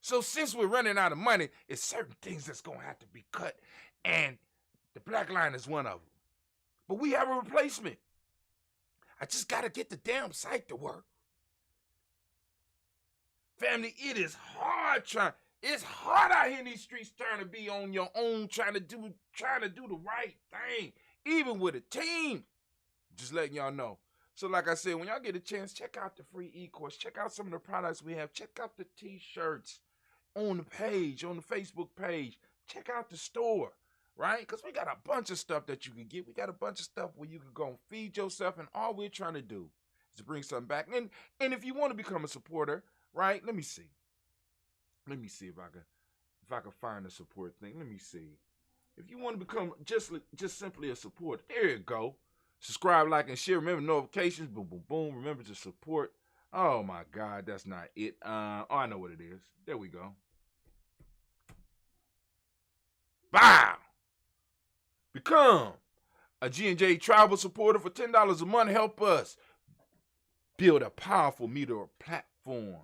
So since we're running out of money, it's certain things that's going to have to be cut, and the Black Line is one of them. But we have a replacement. I just got to get the damn site to work. Family, it is hard it's hard out here in these streets trying to be on your own, trying to do the right thing, even with a team. Just letting y'all know. So like I said, when y'all get a chance, check out the free e-course. Check out some of the products we have. Check out the t-shirts on the page, on the Facebook page. Check out the store, right? Because we got a bunch of stuff that you can get. We got a bunch of stuff where you can go and feed yourself, and all we're trying to do is to bring something back. And if you want to become a supporter, right? Let me see if I can find a support thing. Let me see. If you want to become just simply a supporter, there you go. Subscribe, like, and share. Remember notifications. Boom, boom, boom. Remember to support. Oh my God, that's not it. I know what it is. There we go. Bow. Become a G&J Tribal supporter for $10 a month. Help us build a powerful media platform.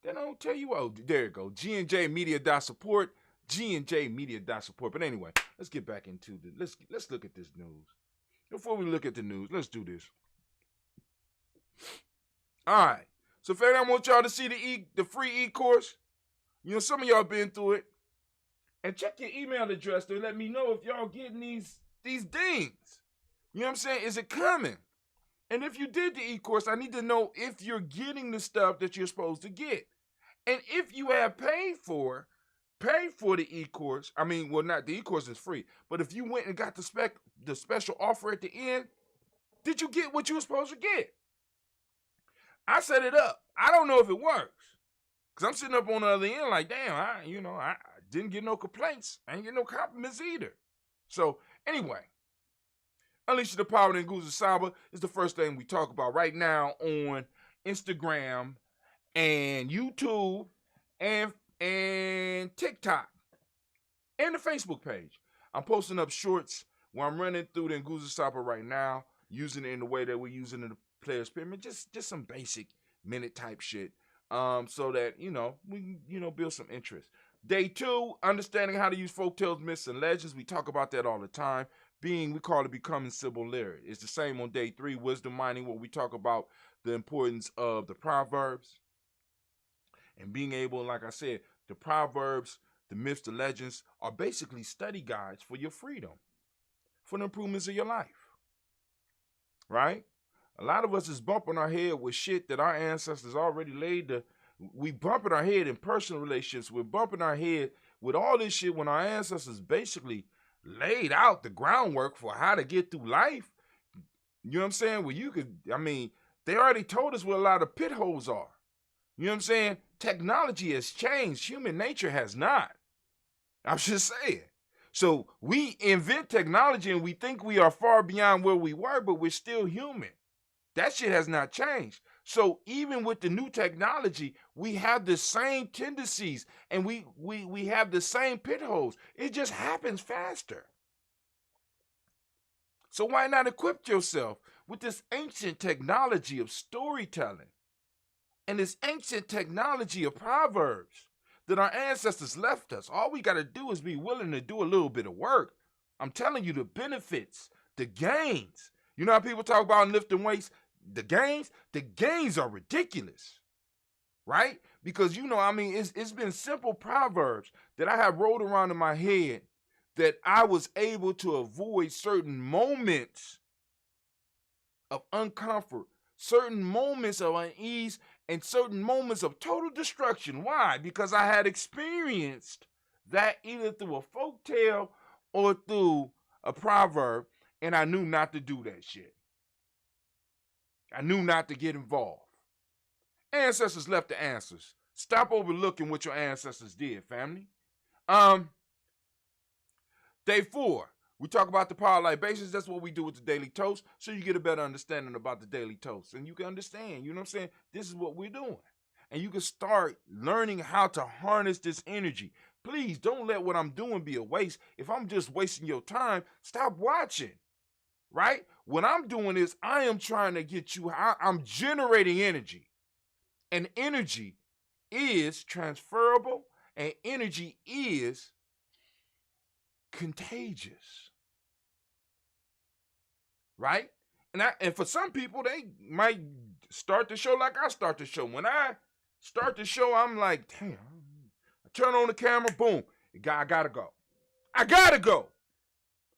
Then I'll tell you what. There you go. G&J Media.support. G&J Media.support. But anyway, let's get back into let's look at this news. Before we look at the news, let's do this. All right. So, family, I want y'all to see the free e-course. You know, some of y'all been through it. And check your email address to let me know if y'all getting these dings. You know what I'm saying? Is it coming? And if you did the e-course, I need to know if you're getting the stuff that you're supposed to get. And if you have paid for the e-course, not the e-course is free, but if you went and got the special offer at the end, did you get what you were supposed to get? I set it up. I don't know if it works, because I'm sitting up on the other end like, damn, I didn't get no complaints. I ain't get no compliments either. So anyway, Unleash the Power in Nguzo Saba is the first thing we talk about right now on Instagram and YouTube and TikTok and the Facebook page. I'm posting up shorts where I'm running through the Nguzo Saba right now, using it in the way that we're using the players pyramid, just some basic minute type shit, so that we build some interest. Day 2, understanding how to use folktales, myths, and legends. We talk about that all the time. We call it becoming civil literate. It's the same on day 3, wisdom mining, where we talk about the importance of the proverbs and being able, like I said, the proverbs, the myths, the legends are basically study guides for your freedom, for the improvements of your life, right? A lot of us is bumping our head with shit that our ancestors already laid. We bumping our head in personal relationships. We're bumping our head with all this shit when our ancestors basically laid out the groundwork for how to get through life. You know what I'm saying? Well, they already told us where a lot of pit holes are. You know what I'm saying? Technology has changed. Human nature has not. I'm just saying. So we invent technology and we think we are far beyond where we were, but we're still human. That shit has not changed. So even with the new technology, we have the same tendencies and we have the same pit holes. It just happens faster. So why not equip yourself with this ancient technology of storytelling and this ancient technology of proverbs that our ancestors left us? All we got to do is be willing to do a little bit of work. I'm telling you, the benefits, the gains. You know how people talk about lifting weights? The gains are ridiculous, right? Because it's been simple proverbs that I have rolled around in my head that I was able to avoid certain moments of uncomfort, certain moments of unease, and certain moments of total destruction. Why? Because I had experienced that either through a folktale or through a proverb, and I knew not to do that shit. I knew not to get involved. Ancestors left the answers. Stop overlooking what your ancestors did, family. Day 4, we talk about the power libations. That's what we do with the Daily Toast, so you get a better understanding about the Daily Toast. And you can understand, you know what I'm saying? This is what we're doing. And you can start learning how to harness this energy. Please don't let what I'm doing be a waste. If I'm just wasting your time, stop watching. Right? What I'm doing is I am trying to get you, I'm generating energy. And energy is transferable and energy is contagious. Right? And for some people, they might start the show like I start the show. When I start the show, I'm like, damn. I turn on the camera, boom. I gotta go. I gotta go.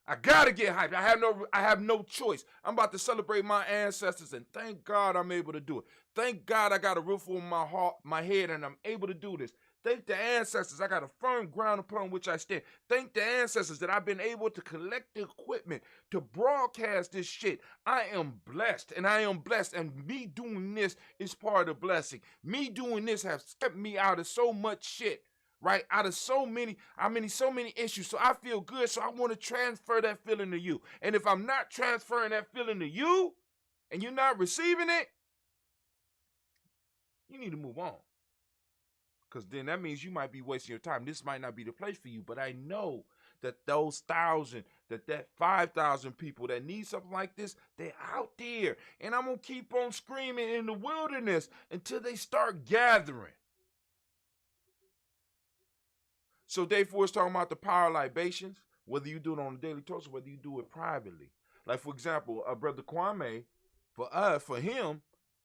I gotta get hyped. I have no choice. I'm about to celebrate my ancestors, and thank God I'm able to do it. Thank God I got a roof over my heart, my head, and I'm able to do this. Thank the ancestors I got a firm ground upon which I stand. Thank the ancestors that I've been able to collect the equipment to broadcast this shit. I am blessed, and me doing this is part of the blessing. Me doing this has kept me out of so much shit. Right? Out of so many issues. So I feel good. So I want to transfer that feeling to you. And if I'm not transferring that feeling to you and you're not receiving it, you need to move on. Because then that means you might be wasting your time. This might not be the place for you. But I know that those 1,000, that 5,000 people that need something like this, they're out there. And I'm going to keep on screaming in the wilderness until they start gathering. So day 4 is talking about the power libations, whether you do it on the Daily Toast or whether you do it privately. Like, for example, Brother Kwame, for him,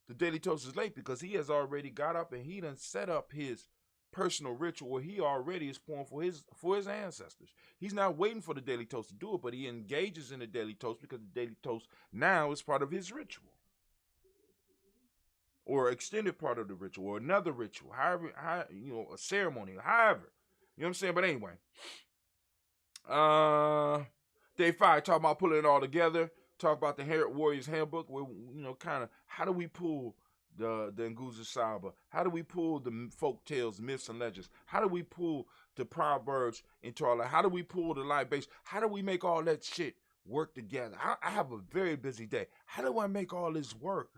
the Daily Toast is late because he has already got up and he done set up his personal ritual where he already is pouring for his ancestors. He's not waiting for the Daily Toast to do it, but he engages in the Daily Toast because the Daily Toast now is part of his ritual. Or extended part of the ritual, or another ritual, however, a ceremony, however. You know what I'm saying? But anyway, day 5, talk about pulling it all together. Talk about the Herod Warriors Handbook, where kind of how do we pull the Nguzo Saba? How do we pull the folk tales, myths, and legends? How do we pull the proverbs into our life? How do we pull the libation? How do we make all that shit work together? I have a very busy day. How do I make all this work?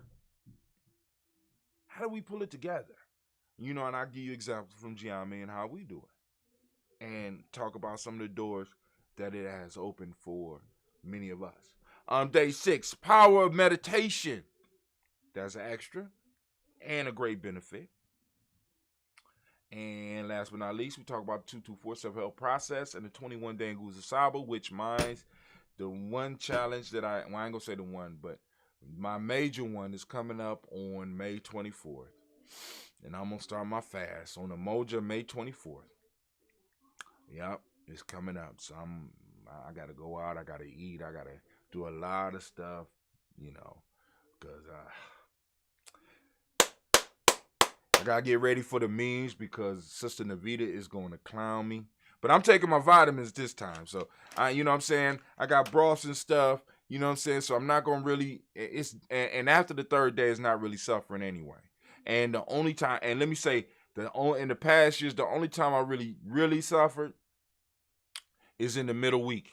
How do we pull it together? And I'll give you examples from Gianni and how we do it. And talk about some of the doors that it has opened for many of us. Day 6, power of meditation. That's an extra and a great benefit. And last but not least, we talk about the 224 self-help process and the 21-day Nguza Saba, which mine's the one challenge that I ain't going to say the one, but my major one is coming up on May 24th. And I'm going to start my fast on the Moja May 24th. Yep, it's coming up. So I got to go out. I got to eat. I got to do a lot of stuff, because I got to get ready for the memes because Sister Navita is going to clown me. But I'm taking my vitamins this time. So, you know what I'm saying? I got broths and stuff, you know what I'm saying? So I'm not going to really, and after the third day, it's not really suffering anyway. And the only time, and let me say, in the past years, the only time I really, really suffered is in the middle week.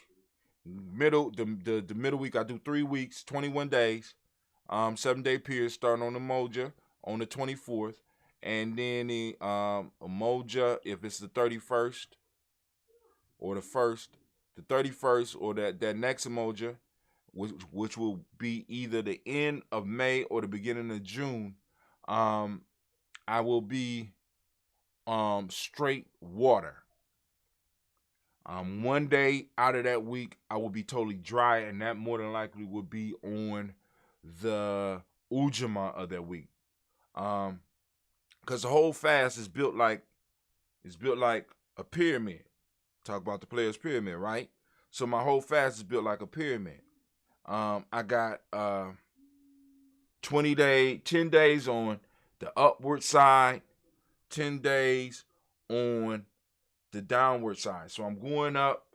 The middle week, I do 3 weeks, 21 days, 7-day period starting on the Moja on the 24th. And then the Moja, if it's the 31st or the 1st, the 31st or that next Moja, which will be either the end of May or the beginning of June, I will be straight water. 1 day out of that week, I will be totally dry, and that more than likely will be on the Ujima of that week. Because the whole fast is built like a pyramid. Talk about the player's pyramid, right? So my whole fast is built like a pyramid. I got 10 days on the upward side, 10 days on the downward side. So I'm going up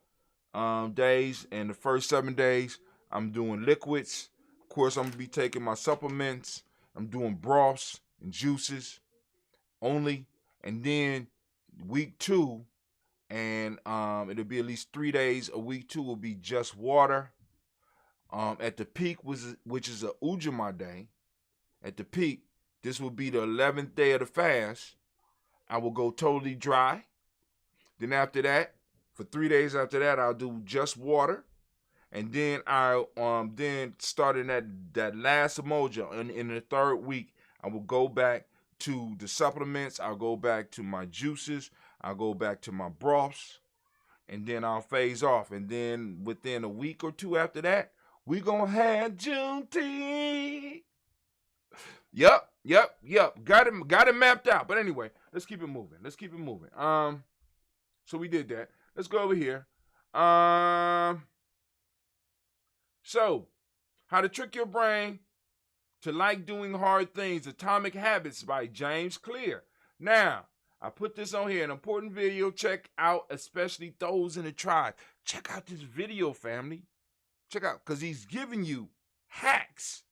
days, and the first 7 days I'm doing liquids. Of course, I'm gonna be taking my supplements. I'm doing broths and juices only. And then week 2, and it'll be at least 3 days. A week 2 will be just water. At the peak, which is a Ujima day, at the peak, this will be the 11th day of the fast. I will go totally dry. Then after that, for 3 days after that, I'll do just water. And then I'll then starting that last Moja in the 3rd week, I will go back to the supplements. I'll go back to my juices. I'll go back to my broths. And then I'll phase off. And then within a week or 2 after that, we gonna have Juneteenth. Yup. Got it mapped out. But anyway, let's keep it moving. So we did that. Let's go over here. So, how to trick your brain to like doing hard things. Atomic Habits by James Clear. Now, I put this on here, an important video. Check out, especially those in the tribe. Check out this video, family. Check out, because he's giving you hacks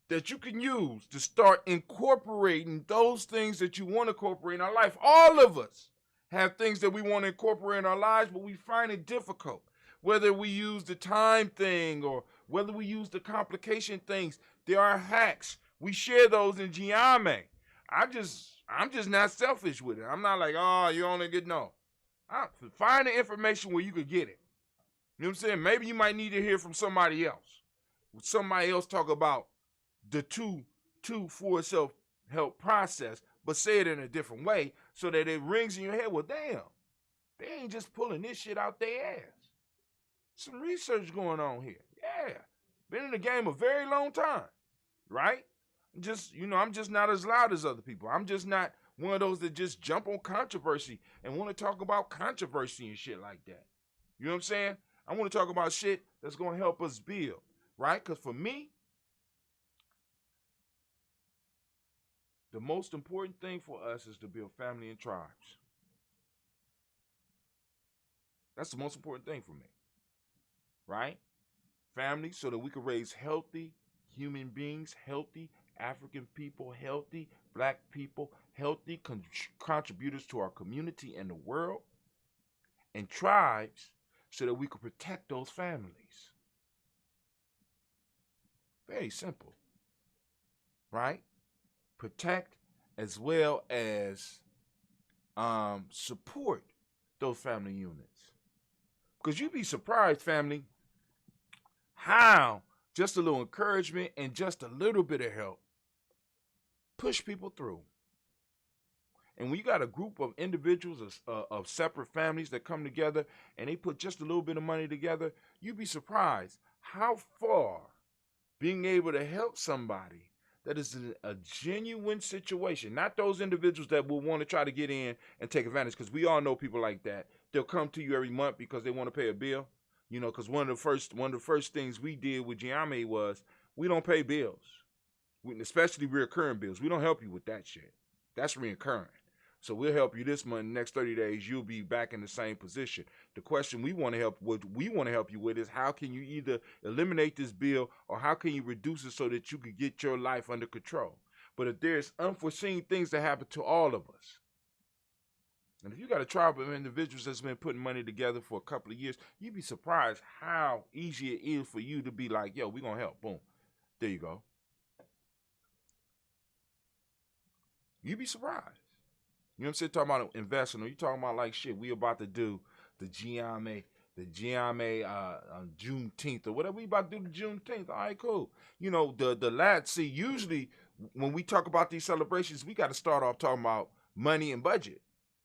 that you can use to start incorporating those things that you want to incorporate in our life. All of us have things that we want to incorporate in our lives, but we find it difficult. Whether we use the time thing or whether we use the complication things, there are hacks. We share those in Giame. I'm just not selfish with it. I'm not like, oh, you only get no. Find the information where you could get it. You know what I'm saying? Maybe you might need to hear from somebody else. Somebody else talk about the 2-4 self-help process, but say it in a different way so that it rings in your head. Well, damn, they ain't just pulling this shit out their ass. Some research going on here. Yeah. Been in the game a very long time, right? I'm just not as loud as other people. I'm just not one of those that just jump on controversy and want to talk about controversy and shit like that. You know what I'm saying? I want to talk about shit that's going to help us build, right? Because for me, the most important thing for us is to build family and tribes. That's the most important thing for me, right? Family, so that we can raise healthy human beings, healthy African people, healthy black people, healthy contributors to our community and the world, and tribes, so that we can protect those families. Very simple, right? Protect as well as support those family units. Because you'd be surprised, family, how just a little encouragement, and just a little bit of help push people through. And when you got a group of individuals of separate families that come together and they put just a little bit of money together, you'd be surprised how far being able to help somebody that is in a genuine situation, not those individuals that will want to try to get in and take advantage, because we all know people like that. They'll come to you every month because they want to pay a bill. You know, because one of the first things we did with Giame was we don't pay bills, especially reoccurring bills. We don't help you with that shit. That's reoccurring. So we'll help you this month. Next 30 days, you'll be back in the same position. The question we want to help you with is how can you either eliminate this bill or how can you reduce it so that you can get your life under control. But if there's unforeseen things that happen to all of us, and if you got a tribe of individuals that's been putting money together for a couple of years, you'd be surprised how easy it is for you to be like, yo, we're going to help. Boom. There you go. You'd be surprised. You know what I'm saying? Talking about investing, or you talking about like shit, we about to do the Giame on Juneteenth or whatever. We about to do the Juneteenth. All right, cool. You know, the lads, see, usually when we talk about these celebrations, we got to start off talking about money and budget.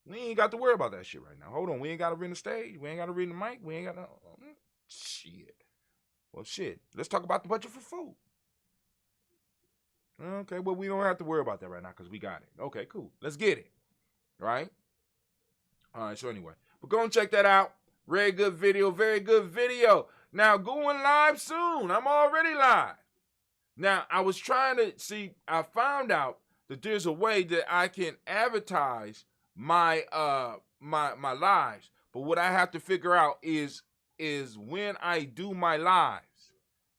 We ain't got to worry about that shit right now. Hold on. We ain't got to rent the stage. We ain't got to rent the mic. We ain't got to... Shit. Well, shit. Let's talk about the budget for food. Okay, well, we don't have to worry about that right now because we got it. Okay, cool. Let's get it. Right? All right, so anyway. But go and check that out. Very good video. Very good video. Now, going live soon. I'm already live. Now, I was trying to... See, I found out that there's a way that I can advertise my my lives, but what I have to figure out is when I do my lives,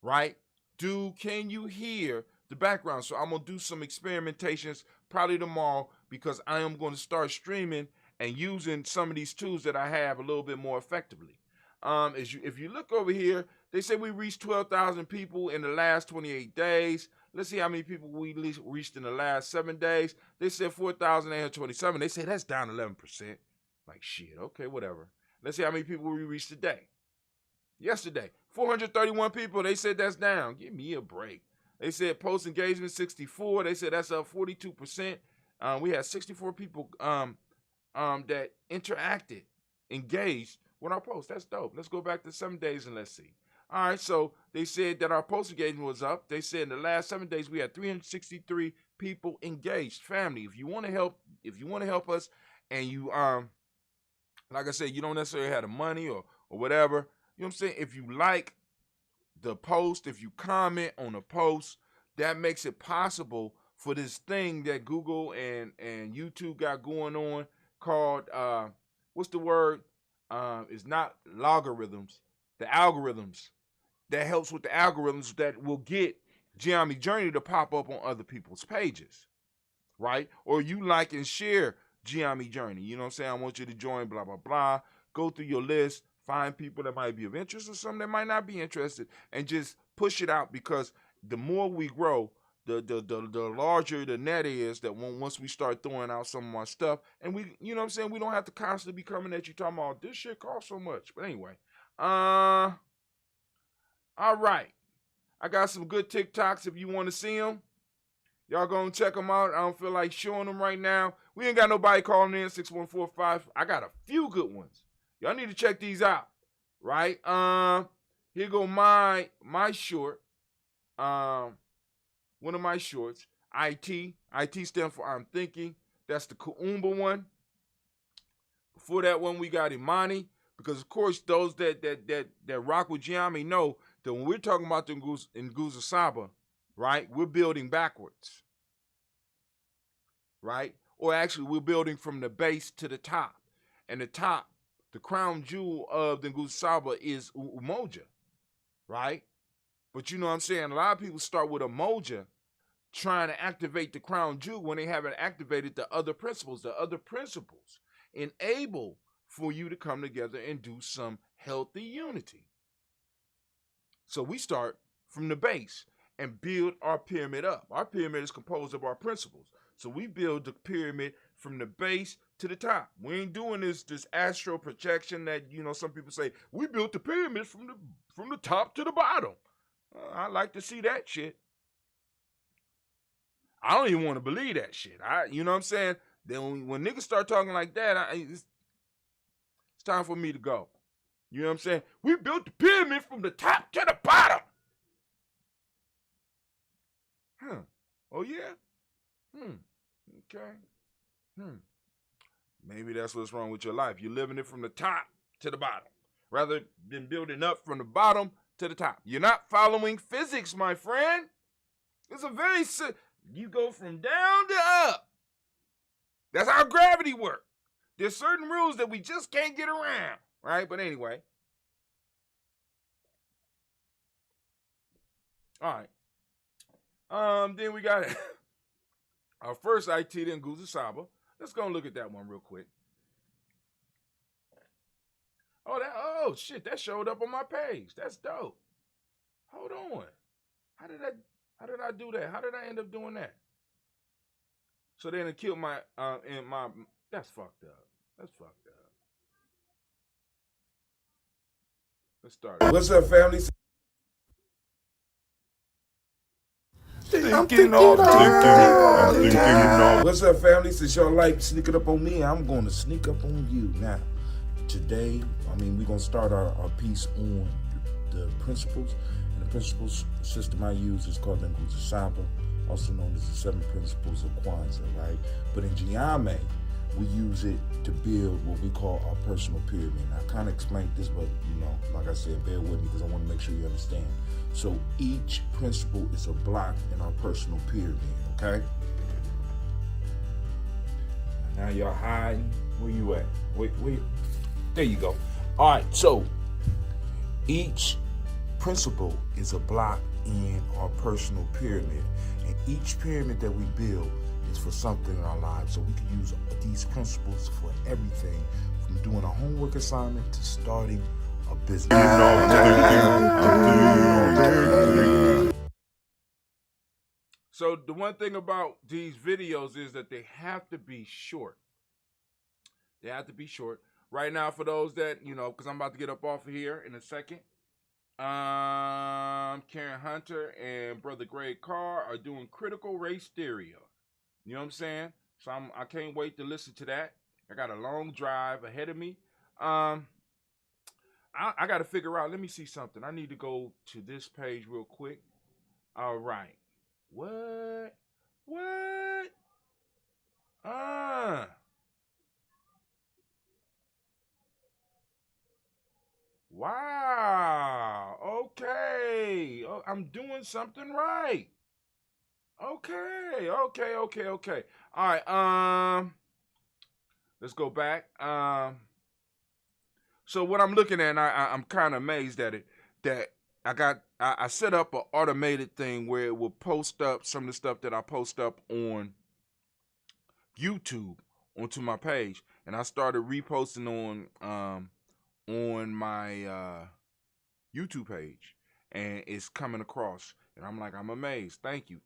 right? Can you hear the background? So I'm gonna do some experimentations probably tomorrow because I am going to start streaming and using some of these tools that I have a little bit more effectively. If you look over here, they say we reached 12,000 people in the last 28 days. Let's see how many people we reached in the last 7 days. They said 4,827. They say that's down 11%. Like, shit, okay, whatever. Let's see how many people we reached today. Yesterday, 431 people. They said that's down. Give me a break. They said post engagement 64. They said that's up 42%. We had 64 people that interacted, engaged with our post. That's dope. Let's go back to 7 days and let's see. All right, so they said that our post engagement was up. They said in the last 7 days we had 363 people engaged. Family, if you want to help us, and you like I said, you don't necessarily have the money or whatever. You know what I'm saying? If you like the post, if you comment on a post, that makes it possible for this thing that Google and YouTube got going on called what's the word? It's not logarithms, the algorithms. That helps with the algorithms that will get Giame Journey to pop up on other people's pages, right? Or you like and share Giame Journey. You know what I'm saying? I want you to join, blah, blah, blah. Go through your list, find people that might be of interest or some that might not be interested, and just push it out because the more we grow, the larger the net is that once we start throwing out some of our stuff, and we, you know what I'm saying, we don't have to constantly be coming at you talking about this shit costs so much. But anyway, all right. I got some good TikToks if you want to see them. Y'all gonna check them out. I don't feel like showing them right now. We ain't got nobody calling in 6145. I got a few good ones. Y'all need to check these out. Right? Here go my short. One of my shorts. IT. IT stands for I'm Thinking. That's the Kuumba one. Before that one, we got Imani. Because of course, those that rock with Giame know that when we're talking about the Nguzo Saba, right, we're building backwards, right? Or actually, we're building from the base to the top. And the top, the crown jewel of the Nguzo Saba is Umoja, right? But you know what I'm saying? A lot of people start with Umoja trying to activate the crown jewel when they haven't activated the other principles. The other principles enable for you to come together and do some healthy unity. So we start from the base and build our pyramid up. Our pyramid is composed of our principles. So we build the pyramid from the base to the top. We ain't doing this astral projection that, you know, some people say, we built the pyramid from the top to the bottom. I like to see that shit. I don't even want to believe that shit. You know what I'm saying? Then when niggas start talking like that, it's time for me to go. You know what I'm saying? We built the pyramid from the top to the bottom. Huh. Oh, yeah? Okay. Maybe that's what's wrong with your life. You're living it from the top to the bottom rather than building up from the bottom to the top. You're not following physics, my friend. It's a very you go from down to up. That's how gravity works. There's certain rules that we just can't get around, right? But anyway. All right. Then we got our first IT in Guzasaba. Let's go and look at that one real quick. Oh shit, that showed up on my page. That's dope. Hold on. How did I do that? How did I end up doing that? So then it killed my that's fucked up. That's fucked up. Let's start.
What's up, family? I'm thinking off. What's up, family? Since y'all like sneaking up on me, I'm going to sneak up on you. Now, today, we're going to start our piece on the principles. And the principles system I use is called Nguza Saba, also known as the 7 principles of Kwanzaa, right? But in Giame, we use it to build what we call our personal pyramid. I kind of explained this, but, like I said, bear with me because I want to make sure you understand. So each principle is a block in our personal pyramid, okay? Now y'all hiding. Where you at? Wait. There you go. All right, so each principle is a block in our personal pyramid. And each pyramid that we build is for something in our lives. So we can use these principles for everything, from doing a homework assignment to starting a business.
So the one thing about these videos is that they have to be short. They have to be short. Right now, for those that, because I'm about to get up off of here in a second, Karen Hunter and Brother Greg Carr are doing critical race theory. You know what I'm saying? So I can't wait to listen to that. I got a long drive ahead of me. I got to figure out. Let me see something. I need to go to this page real quick. All right. What? Wow. Okay. Oh, I'm doing something right. Okay. All right. Let's go back. So what I'm looking at, and I'm kind of amazed at it, that I set up an automated thing where it will post up some of the stuff that I post up on YouTube onto my page, and I started reposting on my YouTube page, and it's coming across, and I'm amazed. Thank you.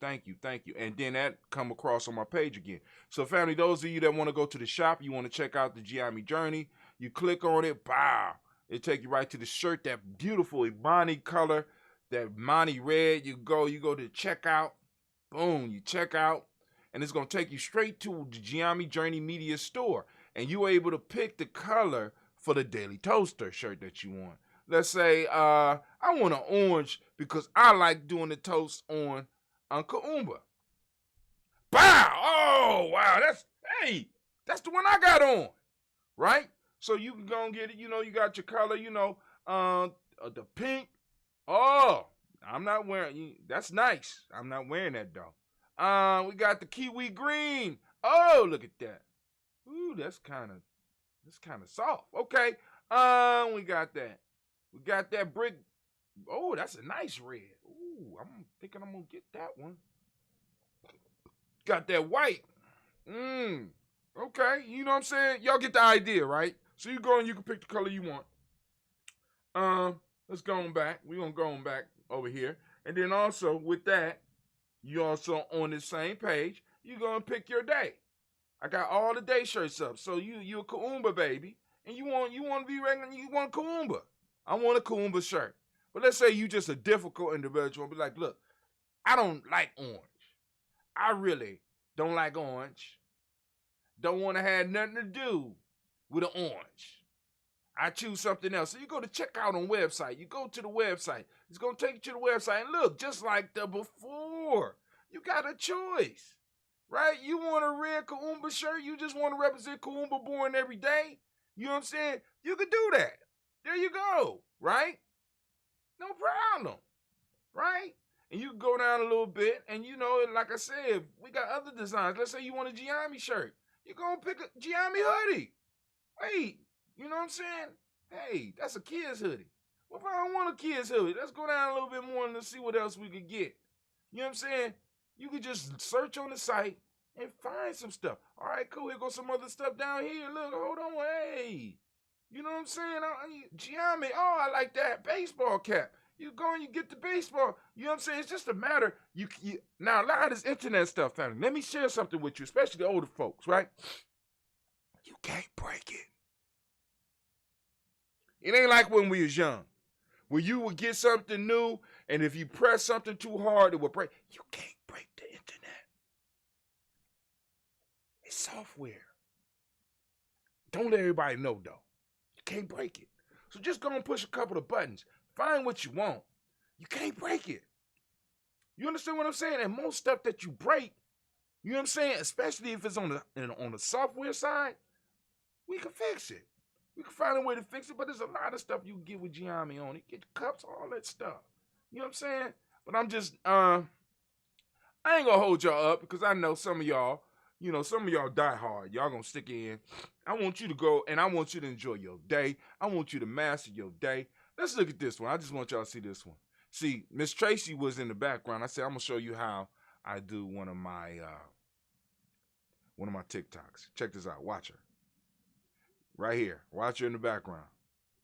And then that come across on my page again. So family, those of you that want to go to the shop, you want to check out the Giame Journey, you click on it, pow, it take you right to the shirt, that beautiful Imani color, that Imani red. You go to checkout, boom, you check out, and it's going to take you straight to the Giame Journey Media Store, and you're able to pick the color for the Daily Toaster shirt that you want. Let's say I want an orange because I like doing the toast on Kuumba. Bow! Oh, wow, that's the one I got on, right? So you can go and get it, you got your color, the pink. Oh, I'm not wearing, that's nice. I'm not wearing that though. We got the kiwi green. Oh, look at that. Ooh, that's kind of soft. Okay. We got that. We got that brick. Oh, that's a nice red. Ooh, I'm thinking I'm gonna get that one. Got that white. Okay, you know what I'm saying? Y'all get the idea, right? So you go and you can pick the color you want. Let's go on back. We're gonna go on back over here. And then also with that, you also on the same page, you gonna pick your day. I got all the day shirts up. So you a Kuumba baby, and you want to be regular, you want Kuumba. I want a Kuumba shirt. But let's say you just a difficult individual and be like, look, I don't like orange. I really don't like orange. Don't want to have nothing to do with an orange. I choose something else. So you go to check out on website. You go to the website. It's going to take you to the website. And look, just like the before, you got a choice, right? You want a red Kuumba shirt. You just want to represent Kuumba born every day. You know what I'm saying? You could do that. There you go, right? No problem, right? And you can go down a little bit, and you know, like I said, we got other designs. Let's say you want a Giammi shirt. You're going to pick a Giammi hoodie. Wait, you know what I'm saying? Hey, that's a kid's hoodie. Well, if I don't want a kid's hoodie, let's go down a little bit more and let's see what else we could get. You know what I'm saying? You could just search on the site and find some stuff. All right, cool. Here goes some other stuff down here. Look, hold on. Hey, you know what I'm saying? Giammi. Oh, I like that baseball cap. You go and you get the baseball. You know what I'm saying? It's just a matter. Now, a lot of this internet stuff, family. Let me share something with you, especially the older folks, right? You can't break it. It ain't like when we was young, where you would get something new, and if you press something too hard, it would break. You can't break the internet. It's software. Don't let everybody know, though. You can't break it. So just go and push a couple of buttons. Find what you want. You can't break it. You understand what I'm saying? And most stuff that you break, you know what I'm saying, especially if it's on the software side, we can fix it. We can find a way to fix it, but there's a lot of stuff you can get with Giammi on it. Get cups, all that stuff. You know what I'm saying? But I'm just, I ain't gonna hold y'all up because I know some of y'all, some of y'all die hard. Y'all gonna stick in. I want you to go, and I want you to enjoy your day. I want you to master your day. Let's look at this one. I just want y'all to see this one. See, Miss Tracy was in the background. I said, I'm gonna show you how I do one of my TikToks. Check this out. Watch her. Right here. Watch her in the background.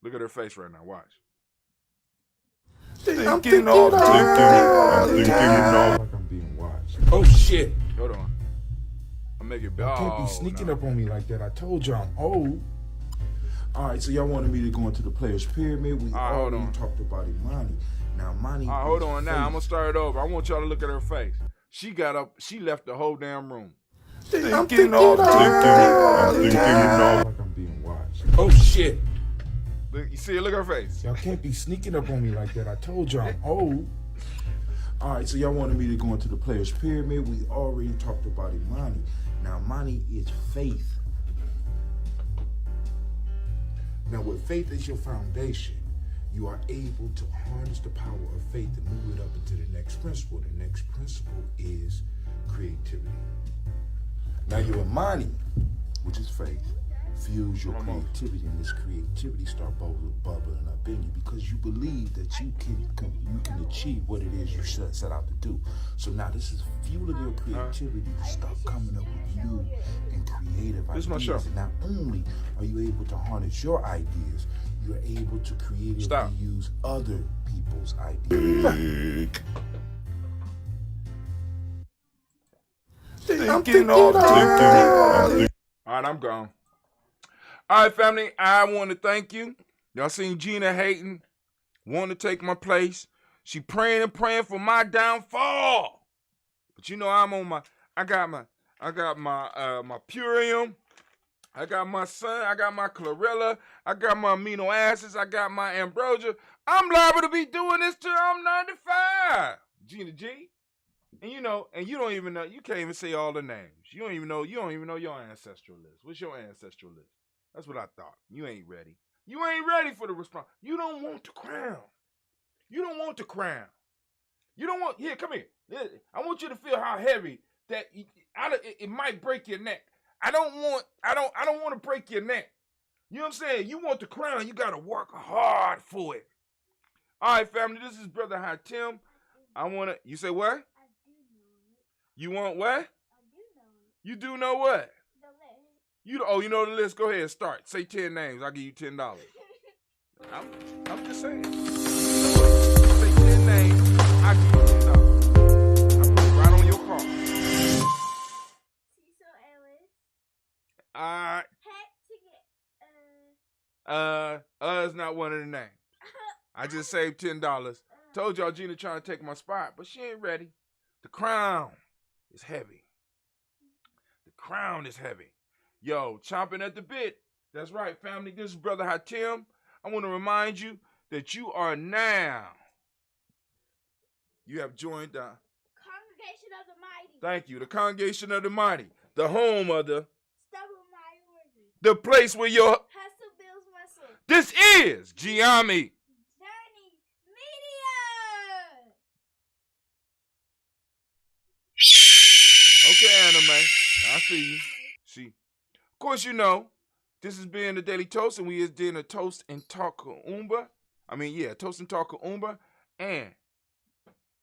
Look at her face right now. Watch.
I'm thinking like I'm being watched.
Oh shit. Hold on. I'll make it better.
Y'all can't be sneaking up on me like that. I told y'all I'm old. Alright, so y'all wanted me to go into the players pyramid. We already talked about Imani. Now Imani.
Hold on now. I'm gonna start it over. I want y'all to look at her face. She got up, she left the whole damn room.
I'm thinking like I'm being watched.
Oh shit. Look, you see it? Look at her face.
Y'all can't be sneaking up on me like that. I told y'all I'm old. Alright, so y'all wanted me to go into the players pyramid. We already talked about Imani. Now Imani is faith. Now with faith as your foundation, you are able to harness the power of faith and move it up into the next principle. The next principle is creativity. Now your Imani, which is faith, fuels your creativity, and this creativity start bubbling up in you because you believe that you can achieve what it is you set out to do. So now this is fueling your creativity to start coming up with new and creative ideas. And not only are you able to harness your ideas, you are able to creatively use other people's ideas.
All right, I'm gone. All right, family, I want to thank you. Y'all seen Gina hating, wanting to take my place. She praying and praying for my downfall. But you know I'm on my, I got my Purium. I got my sun. I got my chlorella. I got my amino acids. I got my ambrosia. I'm liable to be doing this till I'm 95. Gina G. And you know, and you don't even know, you can't even say all the names. You don't even know your ancestral list. What's your ancestral list? That's what I thought. You ain't ready. You ain't ready for the response. You don't want the crown. You don't want the crown. You don't want, here, come here. I want you to feel how heavy that it might break your neck. I don't want to break your neck. You know what I'm saying? You want the crown, you got to work hard for it. All right, family, this is Brother Hatim. You say what? You want what? You do know what? You know the list. Go ahead, start. Say 10 names. I'll give you $10. I'm just saying. Say 10 names. I'll give you $10. I put it right on your card.
Cecil Ellis.
Is not one of the names. I just saved $10. Told y'all Gina trying to take my spot, but she ain't ready. The crown is heavy. The crown is heavy. Yo, chomping at the bit. That's right, family. This is Brother Hatim. I want to remind you that you are now. You have joined the
Congregation of the Mighty.
Thank you. The Congregation of the Mighty. The home of the the place where your
hustle builds muscle.
This is Giami.
Journey Media.
Okay, Anime. I see you. See. Of course, you know, this has been the Daily Toast, and we is doing a Toast and Talk Kuumba. Toast and Talk Kuumba. And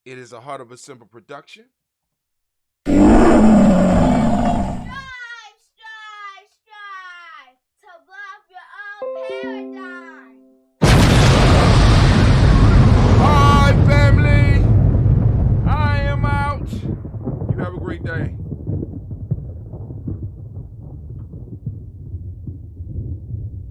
it is a Heart of a Simple production.
Strive to love your own paradise.